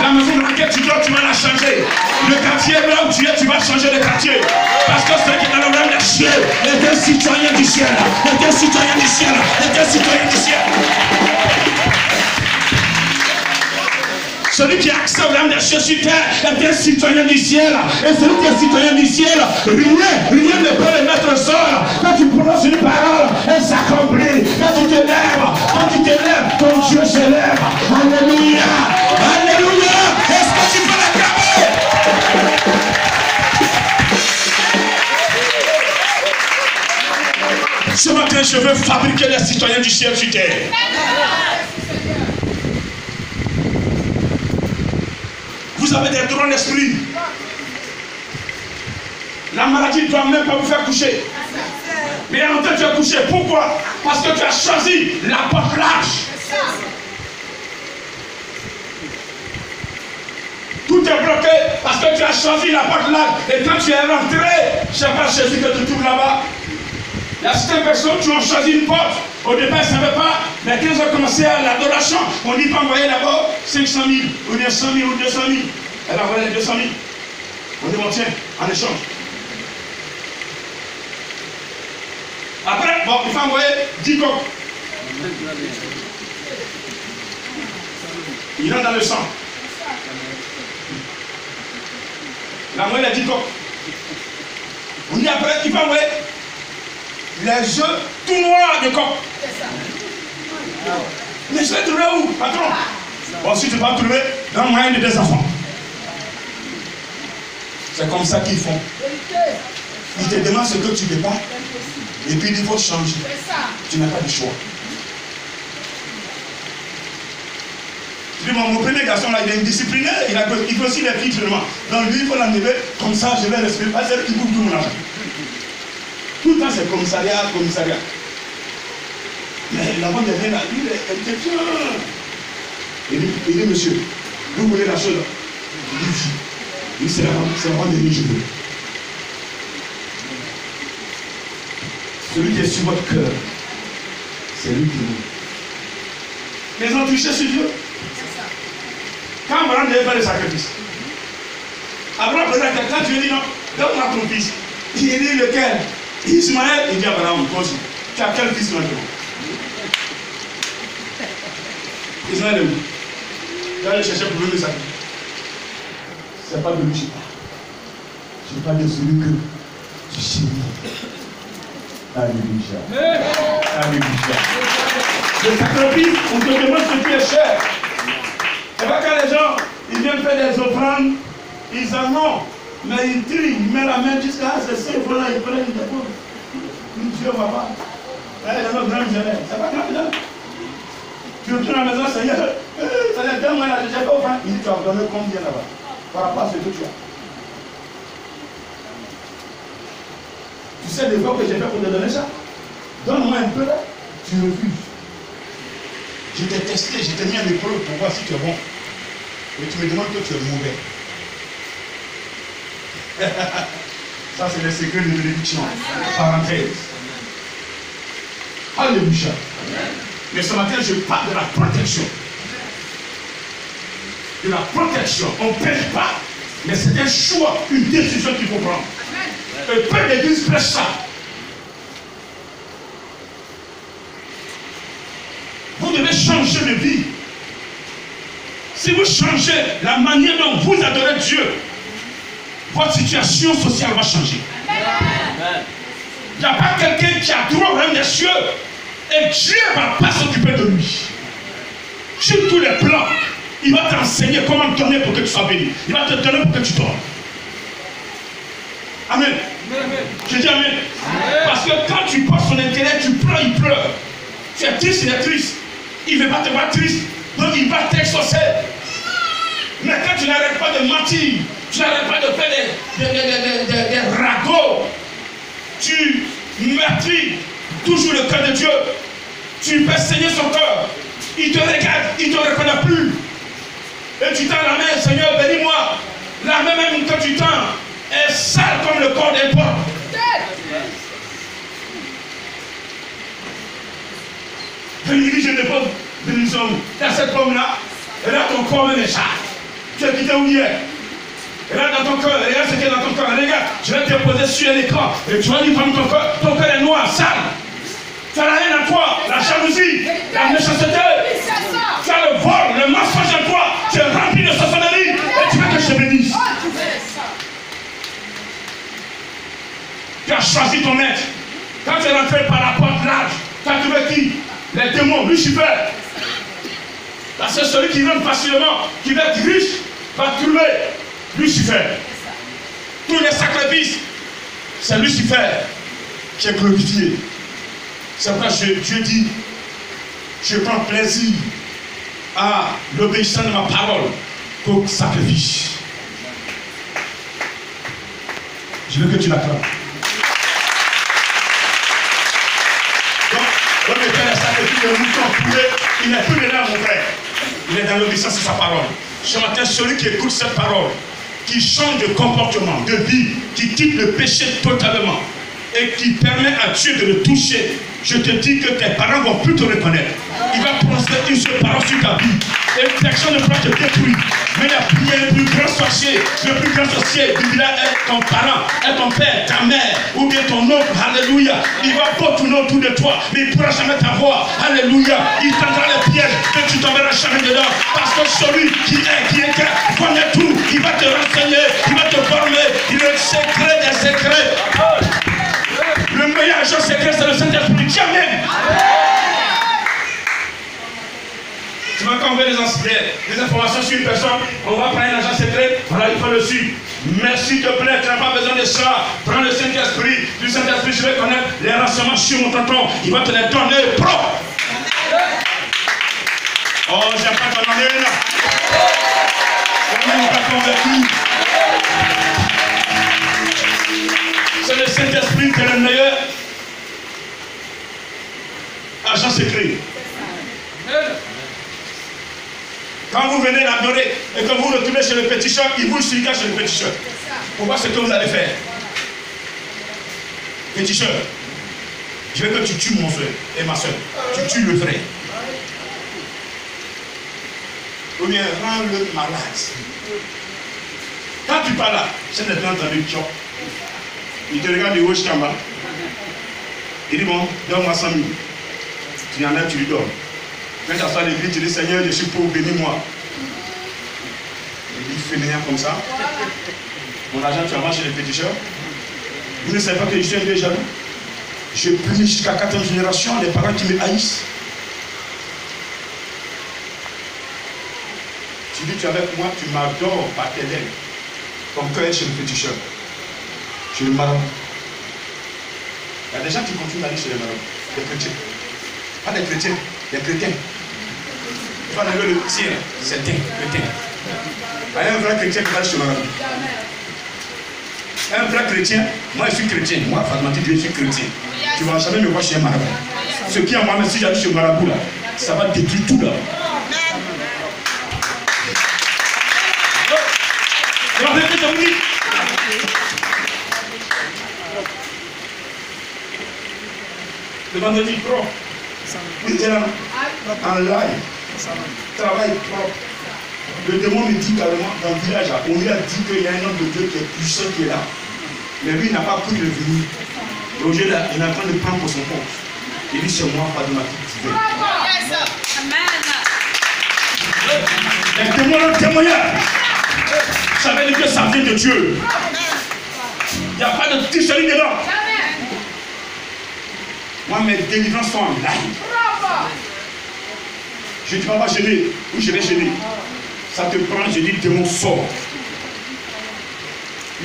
La maison dans laquelle tu dors, tu vas la changer. Le quartier là où tu es, tu vas changer de quartier. Parce que celui qui est dans le royaume des cieux est un citoyen du ciel. Est un citoyen du ciel. Est un citoyen du ciel. Celui qui a accès au royaume des cieux sur terre est un citoyen du ciel. Et celui qui est citoyen du ciel, rien ne peut le mettre seul. Quand tu prononces une parole, elle s'accomplit. Quand tu te lèves, ton Dieu se lève. Alléluia. Alléluia. Est-ce que tu peux l'acclamer? Ce matin, je veux fabriquer les citoyens du ciel sur terre. Vous avez des droits d'esprit. La maladie ne doit même pas vous faire coucher. Mais en fait, tu as couché. Pourquoi? Parce que tu as choisi la porte large. Tout est bloqué parce que tu as choisi la porte large. Et quand tu es rentré, je ne sais pas Jésus que tu trouves là-bas. Il y a certaines personnes qui ont choisi une porte. Au départ, ils ne savaient pas. Mais quand ils ont commencé à l'adoration, on dit pas envoyer d'abord 500 000, ou bien 100 000, ou 200 000. Elle a envoyé les 200 000. On dit, bon, tiens, en échange. Après, bon, il faut envoyer 10 coques. Il rentre dans le sang. Il a envoyé les 10 coques. On dit après, il faut envoyer les œufs tout noirs de coq. Mais je vais trouver où, patron? Bon, si tu vas trouver dans le moyen de tes enfants. C'est comme ça qu'ils font. Ils te demandent ce que tu ne veux pas. Et puis il faut changer. Tu n'as pas de choix. Tu dis, mon premier garçon là, il est indiscipliné, il fait aussi les filles seulement. Donc lui, il faut l'enlever, comme ça je vais respirer. Parce qu'il bouffe tout mon argent. Tout le temps c'est commissariat, commissariat. Mais l'enfant devient là, lui, il était bien. Il dit, monsieur, vous voulez la chose? Il dit, oui, c'est la rendez-vous, je veux. Celui qui est sur votre cœur, c'est lui qui vous. Mais ils ont touché sur Dieu. Quand Abraham devait faire le sacrifice, Abraham posait quelqu'un, tu lui dis non, donne-moi ton fils. Il dit lequel? Ismaël. Il dit Abraham, toi aussi. Tu as quel fils maintenant? Ismaël est où? Tu vas aller chercher pour le sacrifice. C'est pas de lui que je parle. Je parle de celui que tu chéris. Alléluia. Alléluia. Le sacrifice, on te demande ce qui est cher. C'est pas quand les gens ils viennent faire des offrandes, ils en ont, mais ils trient, ils mettent la main jusqu'à ces 5 francs là, ils prennent une dépôt. Dieu va pas. C'est pas grave. Tu retournes à la maison, Seigneur, Seigneur, donne-moi la j'ai pas offrande. Il dit, tu as donné combien là-bas par rapport à ce que tu as. Tu sais les fois que j'ai fait pour te donner ça? Donne-moi un peu là. Tu refuses. Je t'ai testé, je t'ai mis à l'épreuve pour voir si tu es bon. Et tu me demandes que tu es mauvais. Ça, c'est le secret de bénédiction. Parenthèse. Alléluia. Mais ce matin, je parle de la protection. De la protection. On ne pêche pas. Mais c'est un choix, une décision qu'il faut prendre. Et peu d'église prêche ça. Vous devez changer de vie. Si vous changez la manière dont vous adorez Dieu, votre situation sociale va changer. Il n'y a pas quelqu'un qui a droit au royaume des cieux et Dieu ne va pas s'occuper de lui. Sur tous les plans, il va t'enseigner comment te donner pour que tu sois béni. Il va te donner pour que tu dormes. Amen. Je dis amen. Parce que quand tu portes son intérêt, tu pleures, il pleure. Tu es triste, il est triste. Il ne veut pas te voir triste, donc il va t'exaucer. Mais quand tu n'arrêtes pas de mentir, tu n'arrêtes pas de faire des ragots, tu meurtris toujours le cœur de Dieu, tu fais saigner son cœur, il te regarde, il ne te reconnaît plus. Et tu tends la main, Seigneur, bénis-moi. La main même que tu tends est sale comme le corps d'un porc. Il dit, je dépose bénédiction. Dans cette pomme-là, regarde ton corps même est sale. Tu as quitté où il est. Regarde dans ton cœur, regarde ce qu'il y a dans ton cœur. Regarde, je vais te poser sur l'écran. Et tu vas dire comme ton cœur est noir, sale. Tu as la haine à toi, la jalousie, la méchanceté. Tu as le vol, le mensonge en toi. Tu es rempli de sorcellerie. Et tu veux que je te bénisse. Tu as choisi ton maître. Quand tu es rentré par la porte large, tu as trouvé qui? Les démons, Lucifer. Parce que celui qui rentre facilement, qui va être riche, va trouver Lucifer. Tous les sacrifices, c'est Lucifer qui est glorifié. C'est pourquoi Dieu dit, je prends plaisir à l'obéissance de ma parole qu'au sacrifice. Je veux que tu l'acclames. Donc le Père est sacrifié de mouton poulet, il n'est plus dedans, mon frère. Il est dans l'obéissance de sa parole. Ce matin, celui qui écoute cette parole, qui change de comportement, de vie, qui quitte le péché totalement et qui permet à Dieu de le toucher, je te dis que tes parents vont plus te reconnaître. Il va prospérer une seule parole sur ta vie. Et personne ne pourra te détruire. Mais il y a le plus grand sorcier du village est ton parent, est ton père, ta mère, ou bien ton oncle. Alléluia. Il va pas tourner autour de toi, mais il ne pourra jamais t'avoir. Alléluia. Il tendra les pièges, mais tu tomberas jamais dedans. Parce que celui qui connaît tout, il va te renseigner, il va te former. Il est le secret des secrets. Le meilleur agent secret, c'est le Saint-Esprit. Amen. quand on veut des informations sur une personne, on va prendre un agent secret, voilà, il faut le suivre. Mais s'il te plaît, tu n'as pas besoin de ça. Prends le Saint-Esprit. Du Saint-Esprit, je vais connaître les renseignements sur mon tonton. Il va te les donner propre. Oh, j'aime pas ton amen. On n'est pas convaincu. C'est le Saint-Esprit qui est le meilleur agent secret. Quand vous venez l'adorer et que vous retournez chez le péticheur, il vous suivra chez le péticheur. Pour voir ce que vous allez faire. Péticheur, je veux que tu tues mon frère et ma soeur. Tu tues le frère. Ou bien rends-le malade. Quand tu parles là, c'est de temps entendu Tchop. Il te regarde du haut jusqu'en bas. Il dit bon, donne-moi 100 000. Tu en as, tu lui donnes. Quand tu as l'église, tu dis Seigneur, je suis pauvre, bénis-moi. Il dit fainéant comme ça. Mon argent, tu envoies chez les péticheurs. Vous ne savez pas que je suis un vieux jaloux. Je punis jusqu'à 4e génération les parents qui me haïssent. Tu dis, tu es avec moi, tu m'adores par tes lèvres. Ton cœur est chez le péticheur. Chez le marabout. Il y a des gens qui continuent d'aller chez les marabouts. Des chrétiens. Pas des chrétiens, des chrétiens. Il faut enlever le tien, c'est un chrétien. Il y a un vrai chrétien qui va chez le marabout. Un vrai chrétien, moi je suis chrétien. Moi, Fatmati, je suis chrétien. Tu ne vas jamais me voir chez un marabout. Ce qui est en moi, même si j'habite chez le marabout, là, ça va détruire tout là. La vérité, je vous dis. Le vendredi propre. Vous étiez là, en live. Travail propre. Le démon me dit carrément, dans le village, on lui a dit qu'il y a un homme de Dieu qui est puissant qui est là. Mais lui, il n'a pas pu le venir. Roger, là, il est en train de prendre pour son compte. Il dit, c'est moi, pas de ma petite divine. Les démons ont témoigné. Ça veut dire que ça vient de Dieu. Il n'y a pas de tricherie dedans. Moi, mes délivrances sont en live. Je ne dis pas gêner, ou je vais gêner. Ça te prend, je dis, démon sort.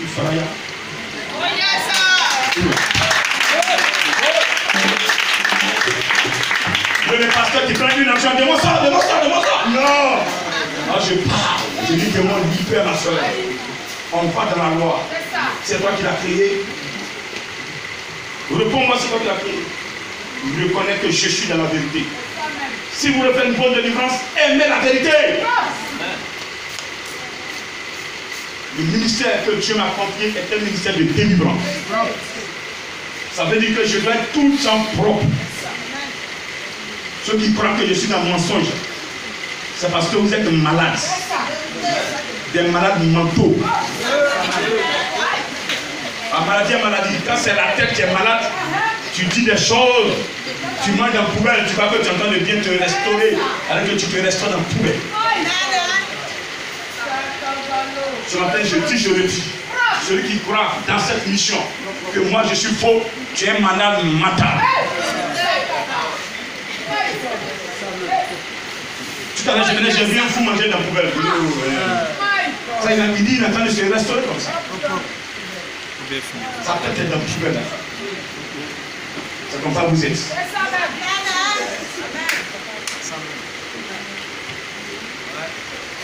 Il fera rien. Le pasteur qui prend une action, démon sort, démon sort, démon sort. Non. Moi, je parle. Je dis, démon, libère ma soeur. On part dans la loi. C'est toi qui l'as créé. Réponds-moi, c'est toi qui l'as créé. Je reconnais que je suis dans la vérité. Si vous voulez faire une bonne délivrance, aimez la vérité. Le ministère que Dieu m'a confié est un ministère de délivrance. Ça veut dire que je dois être tout le temps propre. Ceux qui croient que je suis dans le mensonge, c'est parce que vous êtes malades. Des malades mentaux. La maladie est maladie. Quand c'est la tête qui est malade, tu dis des choses, tu manges dans la poubelle, tu crois que tu es en train de bien te restaurer, alors que tu te restaures dans la poubelle. Ce matin, je dis, je le dis. Celui qui croit dans cette mission, que moi je suis faux, tu es un malade mental. Tout à l'heure, je venais, j'ai vu un fou manger dans la poubelle. Ça, il dit, il est en train de se restaurer comme ça. Ça peut être dans la poubelle. C'est comme ça que vous êtes.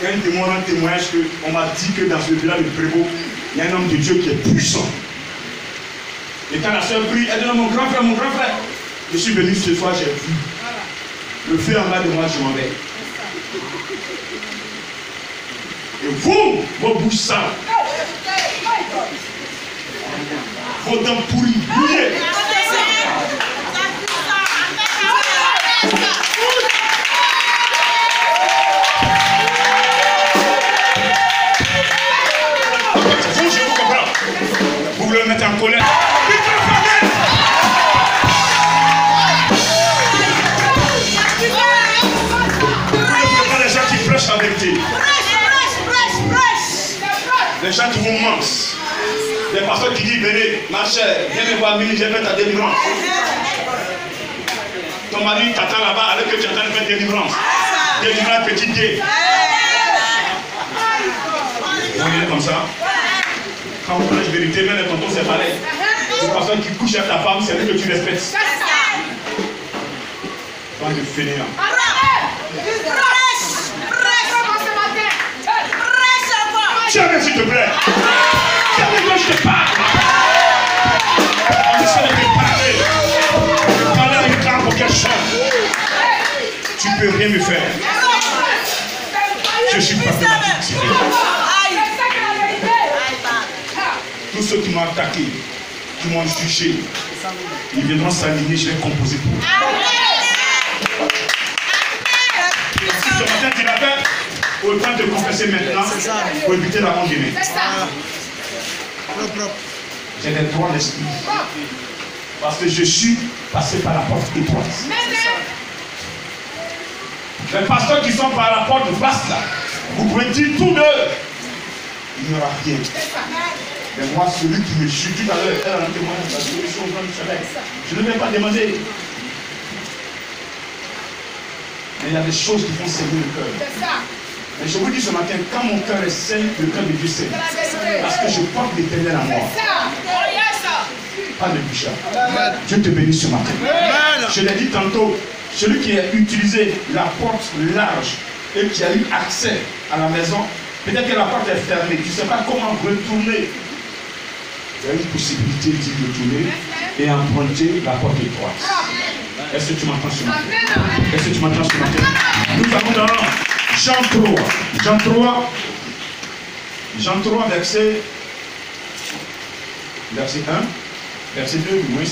Quand un témoin rend témoignage qu'on m'a dit que dans ce village de Prévost, il y a un homme de Dieu qui est puissant. Et quand la soeur prie, elle dit mon grand frère, je suis venu ce soir, j'ai vu. Le feu en bas de moi, je m'en vais. Et vous, vos bouches sales, vos dents pourries, mouillées. Vous, je vous comprends. Vous voulez me mettre en colère. Les gens qui prêchent la vérité. Les gens qui vous mentent. Les pasteurs qui disent, venez, ma chère, viens me voir, Mimi, j'ai fait ta délivrance. Ton mari t'attend là-bas alors que tu es en train de faire délivrance. Délivrance petit D. Vous voyez comme ça? Quand on prêche vérité, même les tontons, c'est pareil. Le pasteur qui couche avec ta femme, c'est lui que tu respectes. Bande de fainéants. Tiens, s'il te plaît. Tiens, quand je te parle. On essaie de te parler. Quand là, il parle pour quelque chose. Tu ne peux rien me faire. Je suis problématique. Tous ceux qui m'ont attaqué, qui m'ont jugé, ils viendront s'aligner, je vais composer pour eux. Si ce matin tu l'as fait, autant te confesser maintenant pour éviter la honte demain. J'ai des droits d'esprit. Parce que je suis passé par la porte étroite. Les pasteurs qui sont par la porte basse là, vous pouvez dire tous deux, il n'y aura rien. Mais moi, celui qui me suit tout à l'heure, elle a un témoignage, la solution au nom du soleil. Je ne vais pas demander. Mais il y a des choses qui font saigner le cœur. Mais je vous dis ce matin, quand mon cœur est sain, le cœur de Dieu saigne. Parce que je porte l'Éternel à moi. Pas de bouchard. Dieu te bénisse ce matin. Je l'ai dit tantôt, celui qui a utilisé la porte large et qui a eu accès à la maison, peut-être que la porte est fermée, tu ne sais pas comment retourner. Il y a une possibilité d'y retourner et emprunter la porte étroite. Est-ce que tu m'entends ce matin? Est-ce que tu m'entends ce matin? Nous avons dans Jean 3, verset 1, verset 2, oui,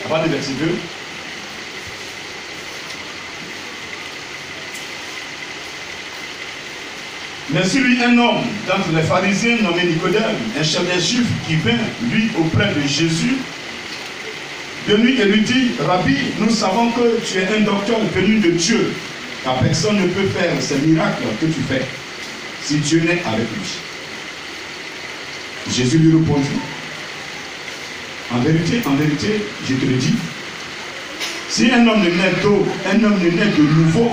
avant le verset 2. Mais si lui, un homme d'entre les pharisiens nommé Nicodème, un chef des Juifs qui vint, lui, auprès de Jésus, de nuit et lui dit, Rabbi, nous savons que tu es un docteur venu de Dieu, car personne ne peut faire ces miracles que tu fais, si Dieu n'est avec lui. Jésus lui répondit, en vérité, je te le dis, si un homme ne naît d'eau, un homme ne naît de nouveau,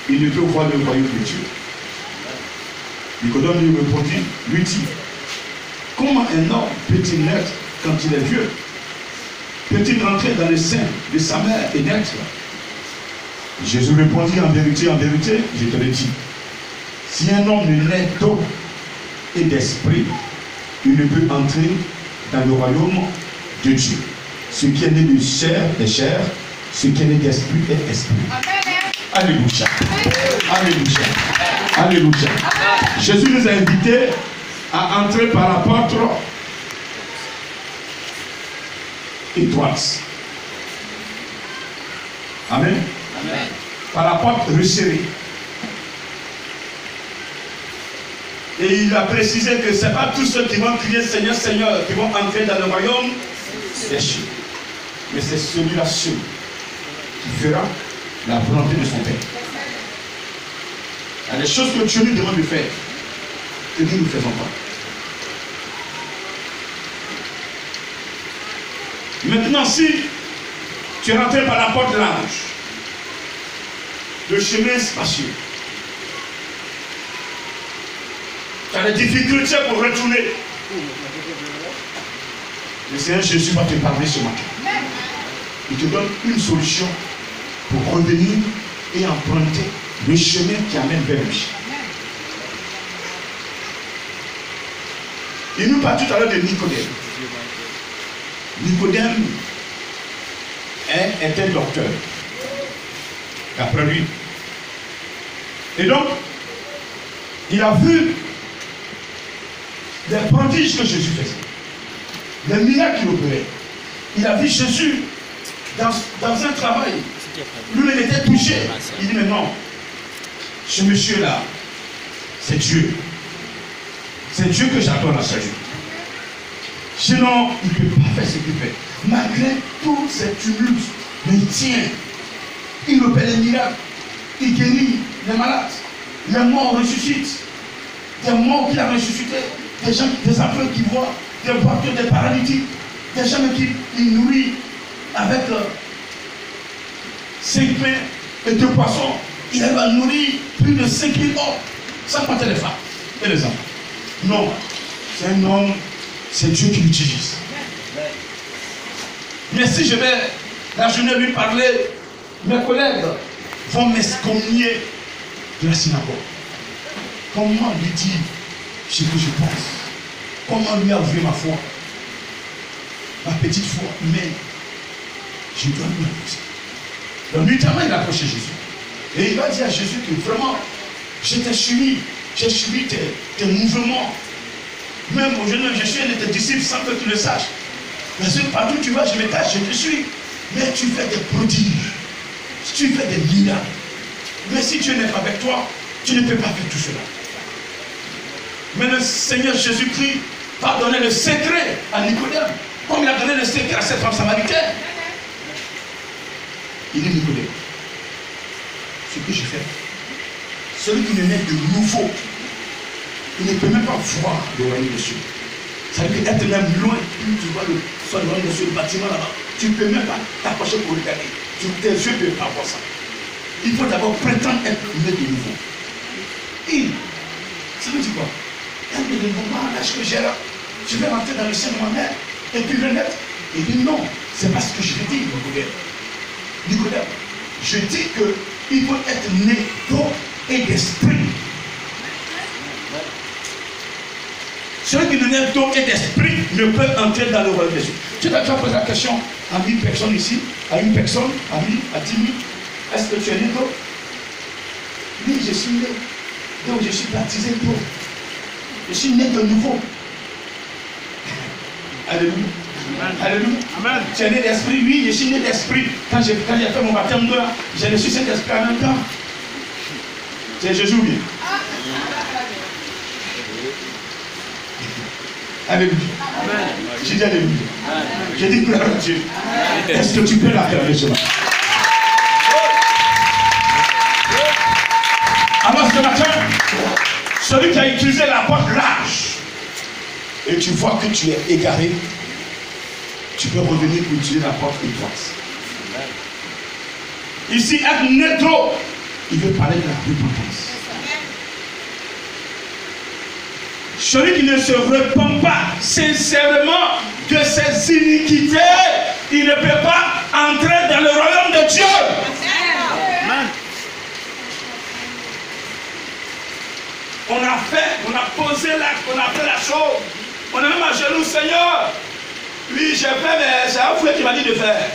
il ne peut voir le royaume de Dieu. Nicodème lui répondit, lui dit, comment un homme peut-il naître quand il est vieux? Peut-il rentrer dans le sein de sa mère et naître? Jésus répondit, en vérité, je te le dis, si un homme ne naît d'eau et d'esprit, il ne peut entrer dans le royaume de Dieu. Ce qui est né de chair est chair, ce qui est né d'esprit est esprit. Alléluia. Alléluia. Alléluia. Jésus nous a invités à entrer par la porte étroite. Amen. Amen. Par la porte resserrée. Et il a précisé que ce n'est pas tous ceux qui vont crier Seigneur, Seigneur, qui vont entrer dans le royaume des cieux. Mais c'est celui-là seul qui fera la volonté de son Père. Il y a des choses que Dieu nous demande de faire, que nous ne faisons pas. Maintenant, si tu es rentré par la porte large, le chemin spacieux, tu as des difficultés pour retourner, le Seigneur Jésus va te parler ce matin. Il te donne une solution pour revenir et emprunter le chemin qui amène vers lui. Il nous parle tout à l'heure de Nicodème. Nicodème est un docteur, d'après lui. Et donc, il a vu les prodiges que Jésus faisait, les miracles qu'il opérait. Il a vu Jésus dans un travail. Lui, il était touché. Il dit, mais non, ce monsieur-là, c'est Dieu. C'est Dieu que j'adore à salut. Sinon, il ne peut pas faire ce qu'il fait. Malgré tous ces tumultes, mais il tient. Il opère les miracles. Il guérit les malades. Les morts ressuscitent. Des morts qu'il a ressuscités. Des gens, des aveugles qui voient. Des porteurs, des paralytiques. Des gens qui il nourrit avec 5 pains et 2 poissons. Il va nourrir Plus de 5000 hommes, sans compter les femmes et les enfants. Non, c'est un homme, c'est Dieu qui l'utilise. Mais si je vais la journée lui parler, mes collègues vont m'excommunier de la synagogue. Comment lui dire ce que je pense? Comment lui avouer ma foi? Ma petite foi humaine. Je dois lui approcher. Donc, notamment, il a approché Jésus. Et il va dire à Jésus que vraiment, je t'ai suivi. J'ai suivi tes mouvements. Même aujourd'hui, je suis un de tes disciples sans que tu le saches. Parce que partout où tu vas, je me cache, je te suis. Mais tu fais des prodiges. Tu fais des miracles. Mais si Dieu n'est pas avec toi, tu ne peux pas faire tout cela. Mais le Seigneur Jésus-Christ va donner le secret à Nicodème. Comme il a donné le secret à cette femme samaritaine. Il dit Nicodème, ce que je fais, celui qui me met de nouveau, il ne peut même pas voir le royaume des cieux. Ça veut dire être même loin, tu vois le royaume des cieux, le bâtiment là-bas. Tu ne peux même pas t'approcher pour regarder. Tes yeux ne peuvent pas voir ça. Il faut d'abord prétendre être né de nouveau. Et ça veut dire quoi? Être né de nouveau, l'âge que j'ai là, je vais rentrer dans le sein de ma mère et puis renaître. Il dit non, c'est pas ce que je te dis, Nicodème. Je dis qu'il faut être né d'eau et d'esprit. Celui qui est né d'eau et d'esprit ne peut entrer dans le royaume des cieux. Tu vas poser la question à 1000 personnes ici, à une personne, à 1000, à 10 000. Est-ce que tu es né d'eau? Oui, je suis né d'eau, je suis baptisé d'eau. Je suis né de nouveau. Alléluia. Alléluia. Amen. Tu es né d'esprit? Oui, je suis né d'esprit. Quand j'ai fait mon baptême d'eau, j'ai reçu cet esprit en même temps. C'est Jésus, oui. Alléluia. Amen. J'ai dit alléluia. J'ai dit gloire à Dieu. Est-ce que tu peux l'acclamer cela? Alors ce matin, celui qui a utilisé la porte large, et tu vois que tu es égaré, tu peux revenir pour utiliser la porte étroite. Ici, être né d'eau, il veut parler de la repentance. Celui qui ne se repent pas sincèrement de ses iniquités, il ne peut pas entrer dans le royaume de Dieu. Amen. On a posé l'acte, on a fait la chose. On est même à genoux, Seigneur. Oui, j'ai fait, mais c'est un frère qui m'a dit de faire.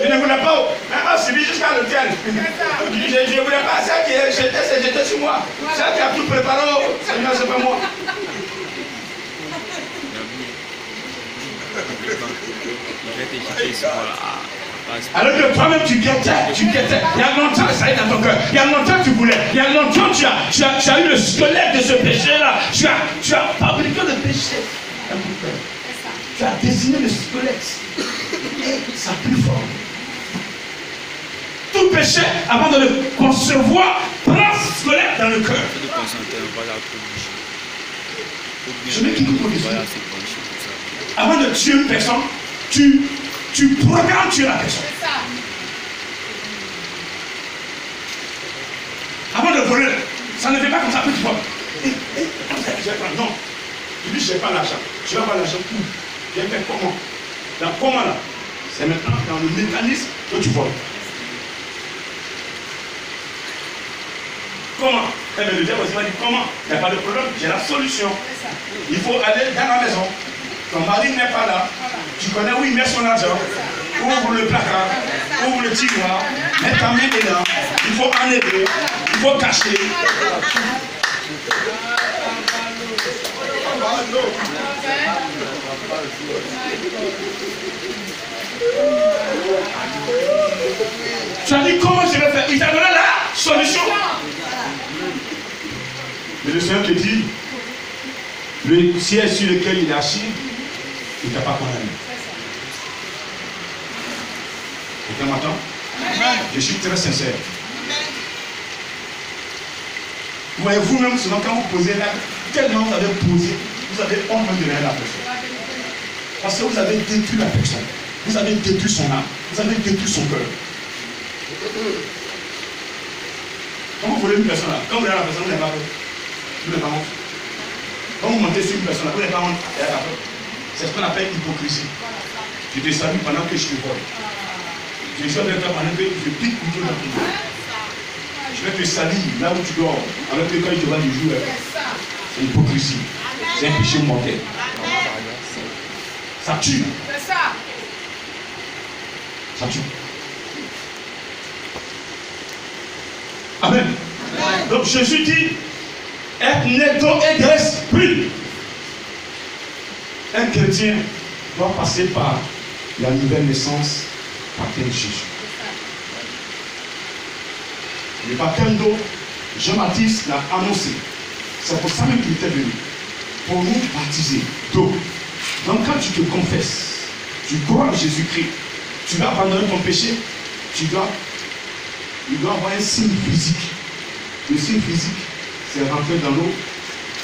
Je ne voulais pas. Maintenant, suivi jusqu'à l'hôtel. Je ne voulais pas. Ça qui j'étais sur moi. Ça qui a tout préparé. Seigneur, c'est pas moi. Alors que toi-même tu guettais. Il y a longtemps ça est dans ton cœur. Il y a longtemps tu voulais. Il y a longtemps tu as eu le squelette de ce péché-là. Tu as fabriqué le péché. Tu as dessiné le squelette. Et ça a pris forme. Tout péché, avant de le concevoir, prend ce squelette dans le cœur. Je veux qu'il comprenne ça. Avant de tuer une personne, tu programmes tuer la personne. Avant de voler, ça ne fait pas comme ça, petit fois. Je vais prendre, non. Je dis, je n'ai pas l'argent. Je vais avoir l'argent où? Je vais faire comment? Dans comment là? C'est maintenant dans le mécanisme que tu voles. Comment? Eh bien, le diable va dire comment? Il n'y a pas de problème, j'ai la solution. Il faut aller dans la maison. Ton mari n'est pas là. Tu connais où il met son argent. Ouvre le placard. Ouvre le tiroir. Mets ta main dedans. Il faut enlever. Il faut cacher. Tu as dit comment je vais faire? Il t'a donné la solution. Mais le Seigneur te dit, le siège sur lequel il est assis, il ne t'a pas condamné. Quelqu'un m'entend? Je suis très sincère. Vous voyez vous-même, souvent quand vous posez là, tellement vous avez posé, vous avez honte de rien à la personne. Parce que vous avez détruit la personne. Vous avez détruit son âme. Vous avez détruit son cœur. Quand vous voulez une personne là, quand vous regardez la personne, vous n'avez pas peur. Vous n'avez pas honte. Quand vous montez sur une personne là, vous n'avez pas honte. C'est ce qu'on appelle hypocrisie. Je te salue pendant que je te vois. Je suis avec toi pendant que je pique couteau dans ton dos. Je vais te salir là où tu dors. Alors que quand je te vois du jour, c'est hypocrisie. C'est un péché mortel. Ça tue. Ça tue. Amen. Donc Jésus dit, être né d'eau et d'esprit. Un chrétien doit passer par la nouvelle naissance baptême de Jésus. Le baptême d'eau, Jean-Baptiste l'a annoncé. C'est pour ça même qu'il était venu. Pour nous baptiser d'eau. Donc quand tu te confesses, tu crois en Jésus-Christ, tu vas abandonner ton péché, il doit avoir un signe physique. Le signe physique, c'est rentrer dans l'eau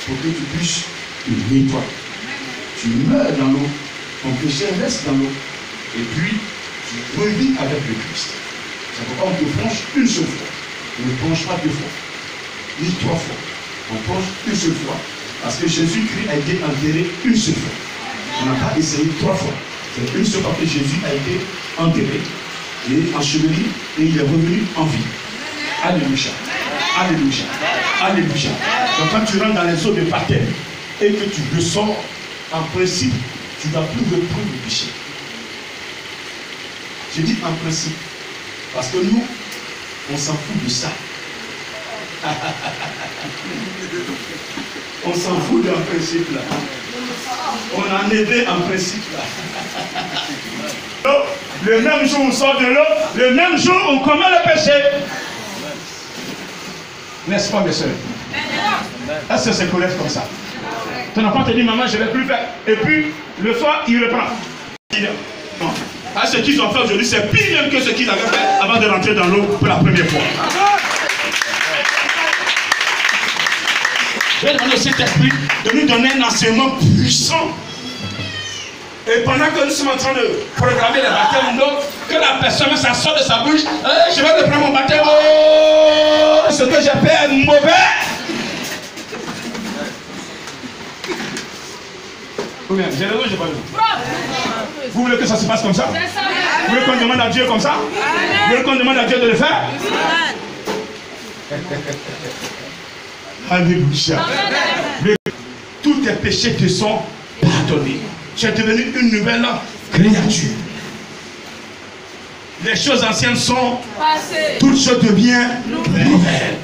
pour que tu puisses te nettoyer. Tu meurs dans l'eau, ton péché reste dans l'eau, et puis tu revis avec le Christ. C'est pourquoi on te plonge une seule fois. On ne plonge pas deux fois, ni trois fois. On plonge une seule fois. Parce que Jésus-Christ a été enterré une seule fois. On n'a pas essayé trois fois. C'est une seule fois que Jésus a été enterré et enseveli et il est revenu en vie. Alléluia. Alléluia. Alléluia. Donc quand tu rentres dans les eaux de baptême et que tu ressors, en principe, tu ne dois plus reprendre le péché. Je dis en principe. Parce que nous, on s'en fout de ça. On s'en fout d'un principe là. On en est en principe là. Le même jour on sort de l'eau, le même jour on commet le péché. N'est-ce pas mes soeurs? Est-ce que c'est correct comme ça? Ton enfant te dit maman je ne vais plus faire. Et puis le soir il reprend. À ce qu'ils ont fait aujourd'hui, c'est pire même que ce qu'ils avaient fait avant de rentrer dans l'eau pour la première fois. Je vais demander au Saint-Esprit de nous donner un enseignement puissant. Et pendant que nous sommes en train de programmer le baptême d'eau, que la personne, ça sort de sa bouche, je vais reprendre mon baptême. Oh, ce que j'ai fait est mauvais. Ou bien, j'ai raison, j'ai pas raison. Vous voulez que ça se passe comme ça? Vous voulez qu'on demande à Dieu comme ça? Vous voulez qu'on demande à Dieu de le faire? Alléluia. Tous tes péchés te sont pardonnés. Tu es devenu une nouvelle créature. Les choses anciennes sont passées. Toutes choses deviennent nouvelles.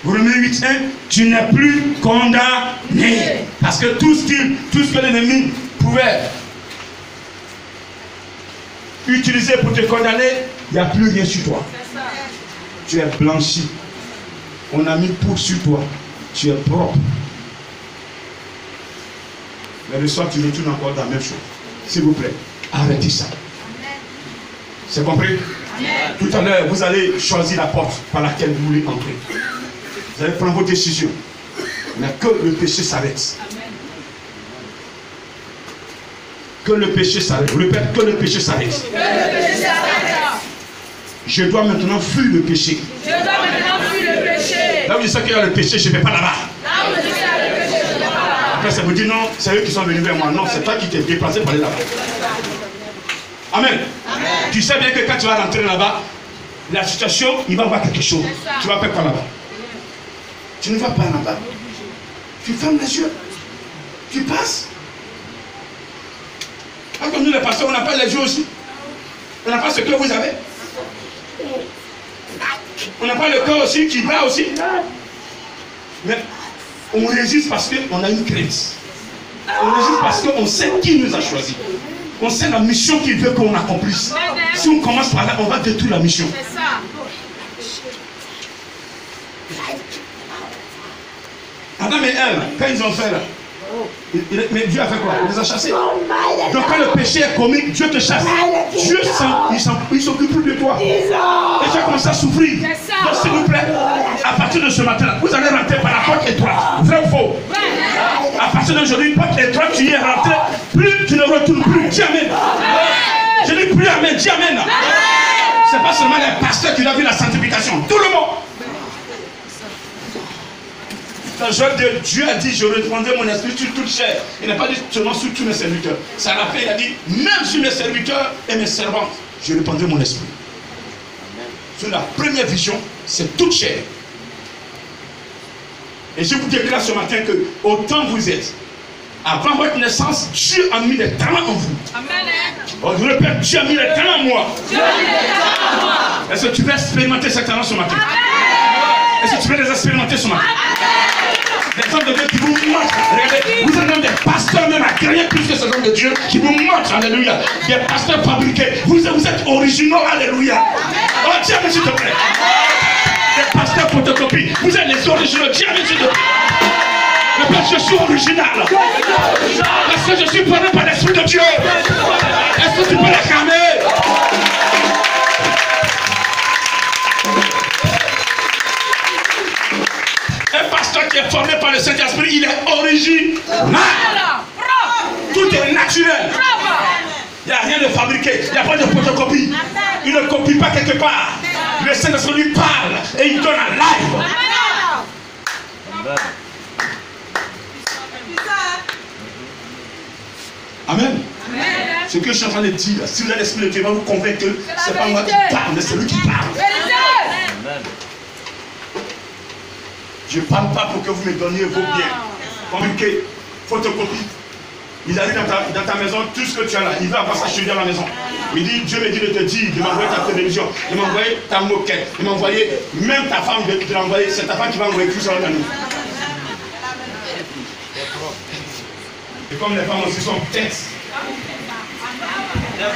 Romains 8:1, tu n'es plus condamné. Parce que tout ce que l'ennemi pouvait utiliser pour te condamner, il n'y a plus rien sur toi. Tu es blanchi. On a mis poudre sur toi. Tu es propre. Mais le soir, tu retournes encore dans la même chose. S'il vous plaît, arrêtez ça. C'est compris? Amen. Tout à l'heure, vous allez choisir la porte par laquelle vous voulez entrer. Vous allez prendre vos décisions. Mais que le péché s'arrête. Que le péché s'arrête. Je répète, que le péché s'arrête. Que le péché s'arrête. Je dois maintenant fuir le péché. Je dois maintenant fuir le péché. Là où je sais qu'il y a le péché, je ne vais pas là-bas. Là où je sais qu'il y a le péché, je ne vais pas là-bas. Après, ça vous dit non, c'est eux qui sont venus vers moi. Non, c'est toi qui t'es déplacé pour aller là-bas. Amen. Amen. Tu sais bien que quand tu vas rentrer là-bas, la situation, il va y avoir quelque chose. Tu vas faire quoi là-bas? Tu ne vas pas là-bas. Tu fermes les yeux. Tu passes. Quand nous les pasteurs, on n'a pas les yeux aussi. On n'a pas ce que vous avez. On n'a pas le cœur aussi qui bat aussi. Mais on résiste parce qu'on a une crainte. On résiste parce qu'on sait qui nous a choisis. On sait la mission qu'il veut qu'on accomplisse. Si on commence par là, on va détruire la mission. C'est ça. Adam et Ève, quand ils ont fait là, mais Dieu a fait quoi? Il les a chassés. Donc quand le péché est commis, Dieu te chasse. Dieu il s'occupe plus de toi. Et tu as commencé à souffrir. Donc s'il vous plaît, à partir de ce matin, vous allez rentrer par la porte étroite. Vrai ou faux? À partir d'aujourd'hui, pas que toi tu y es rentré, plus tu ne retournes plus. Dis amen. Je dis plus amen, dis amen. C'est pas seulement les pasteurs qui ont vu la sanctification, tout le monde. Dans Joël 2, Dieu a dit, je répandrai mon esprit sur toute chair. Il n'a pas dit seulement sur tous mes serviteurs. Ça l'a fait, il a dit, même sur mes serviteurs et mes servantes, je répandrai mon esprit. Sur la première vision, c'est toute chair. Et je vous déclare ce matin que autant vous êtes, avant votre naissance, Dieu a mis des talents en vous. Amen. Oh, je répète, Dieu a mis des talents en moi. Est-ce que tu veux expérimenter ces talents ce matin? Est-ce que tu veux les expérimenter ce matin? Les hommes de Dieu qui vous montrent. Regardez, vous êtes même des pasteurs même à rien plus que ces hommes de Dieu qui vous montrent. Alléluia. Des pasteurs fabriqués. Vous êtes originaux. Alléluia. Oh, tiens, s'il te plaît. Des pasteurs photocopies. Vous êtes les originaux. Tiens, s'il te plaît. Le Père, je suis original. Parce que je suis parlé par l'Esprit de Dieu. Est-ce que tu peux l'acclamer? Un pasteur qui est formé par le Saint-Esprit, il est original. Tout est naturel. Il n'y a rien de fabriqué. Il n'y a pas de photocopie. Il ne copie pas quelque part. Le Saint-Esprit lui parle et il donne un live. Amen. Ce que je suis en train de dire, si vous avez l'Esprit de Dieu, va vous convaincre que ce n'est pas moi qui parle, mais c'est lui qui parle. Je ne parle pas pour que vous me donniez vos biens. Communiquez, photocopie. Il arrive dans ta maison, tout ce que tu as là, il va avoir ça chez lui à la maison. Il dit, Dieu me dit de te dire, de m'envoyer ta télévision, de m'envoyer ta moquette, de m'envoyer même ta femme, de l'envoyer. C'est ta femme qui va envoyer tout ça dans nous. Et comme les femmes aussi sont têtes. Bien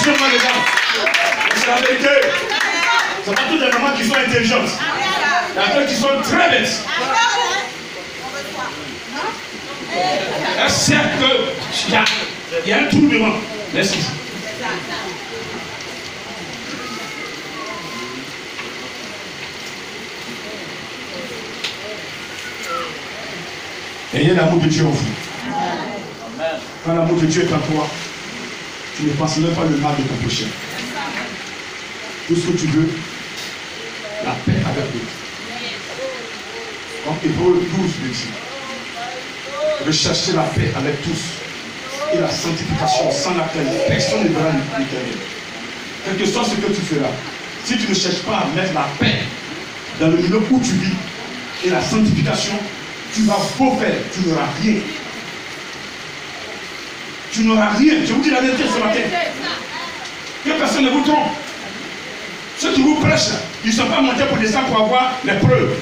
sûr, moi les gars, c'est la vérité. Ce n'est pas toutes les mamans qui sont intelligentes. Il y a d'autres qui sont très bêtes. Elles savent qu'il y a un trou devant. Laisse-y. Ayez l'amour de Dieu en vous. Quand l'amour de Dieu est en toi, tu ne penses même pas le mal de ton prochain. Tout ce que tu veux, la paix avec lui. Comme Hébreux 12 le dit. Recherchez la paix avec tous et la sanctification sans laquelle personne ne verra l'éternel. Quel que soit ce que tu feras, si tu ne cherches pas à mettre la paix dans le milieu où tu vis et la sanctification, tu vas beau faire, tu n'auras rien. Tu n'auras rien. Je vous dis la vérité ce matin. Que personne ne vous trompe. Ceux qui vous prêchent, ils ne sont pas montés pour descendre pour avoir les preuves.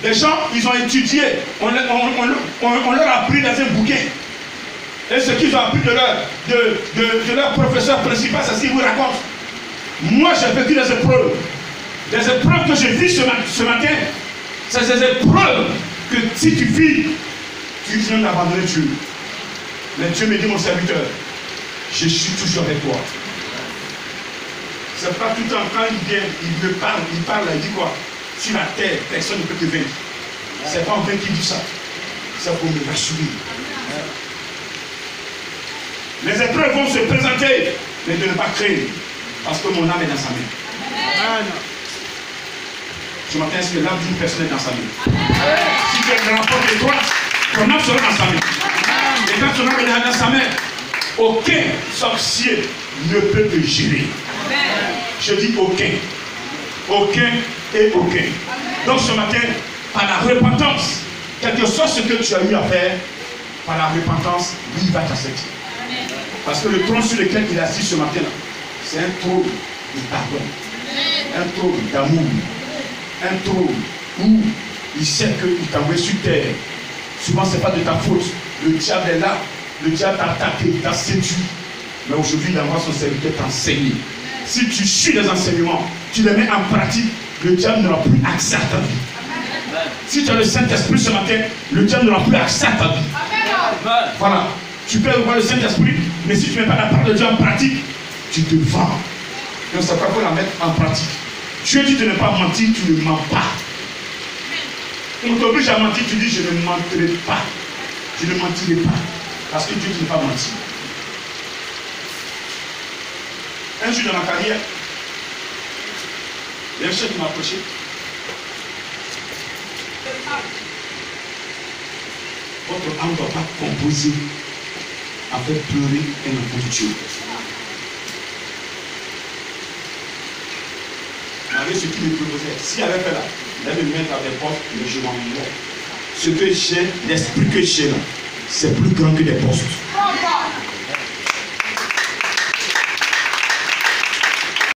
Les gens, ils ont étudié. On leur a appris dans un bouquin. Et ce qu'ils ont appris de leur professeur principal, c'est ce qu'ils vous racontent. Moi, j'ai vécu des épreuves. Des épreuves que j'ai vues ce matin. C'est des épreuves que si tu vis, tu viens d'abandonner Dieu. Mais Dieu me dit, mon serviteur, je suis toujours avec toi. C'est pas tout le temps quand il vient, il me parle, il dit quoi? Sur la terre, personne ne peut te vaincre. C'est pas en vain qu'il dit ça. C'est pour me rassurer. Les épreuves vont se présenter, mais de ne pas craindre, parce que mon âme est dans sa main. Ce matin, est-ce que l'âme d'une personne est dans sa main? Si tu es grand porte de toi, ton âme sera dans sa main. Et quand ton âme est dans sa main, aucun sorcier ne peut te gérer. Je dis aucun. Aucun et aucun. Donc ce matin, par la repentance, quel que soit ce que tu as eu à faire, par la repentance, lui il va t'accepter. Parce que le trône sur lequel il est assis ce matin, c'est un trône de pardon, un trône d'amour, un trône où il sait qu'il t'a envoyé sur terre. Souvent ce n'est pas de ta faute. Le diable est là, le diable t'a attaqué, il t'a séduit. Mais aujourd'hui il envoie son serviteur t'enseigner. Si tu suis les enseignements, tu les mets en pratique, le diable n'aura plus accès à ta vie. Si tu as le Saint-Esprit ce matin, le diable n'aura plus accès à ta vie. Voilà. Tu peux avoir le Saint-Esprit, mais si tu ne mets pas la parole de Dieu en pratique, tu te vends. Donc c'est pas pour la mettre en pratique. Dieu dit de ne pas mentir, tu ne mens pas. On t'oblige à mentir, tu dis je ne mentirai pas. Je ne mentirai pas. Parce que Dieu ne peut pas mentir. Un jour dans ma carrière, il y a un chef qui m'a approché. Votre âme ne doit pas composer à faire pleurer un enfant de Dieu. Malgré ce qu'il me proposait, s'il avait fait là, il allait me mettre à des postes, mais je m'en vais. Ce que j'ai, l'esprit que j'ai là, c'est plus grand que des postes.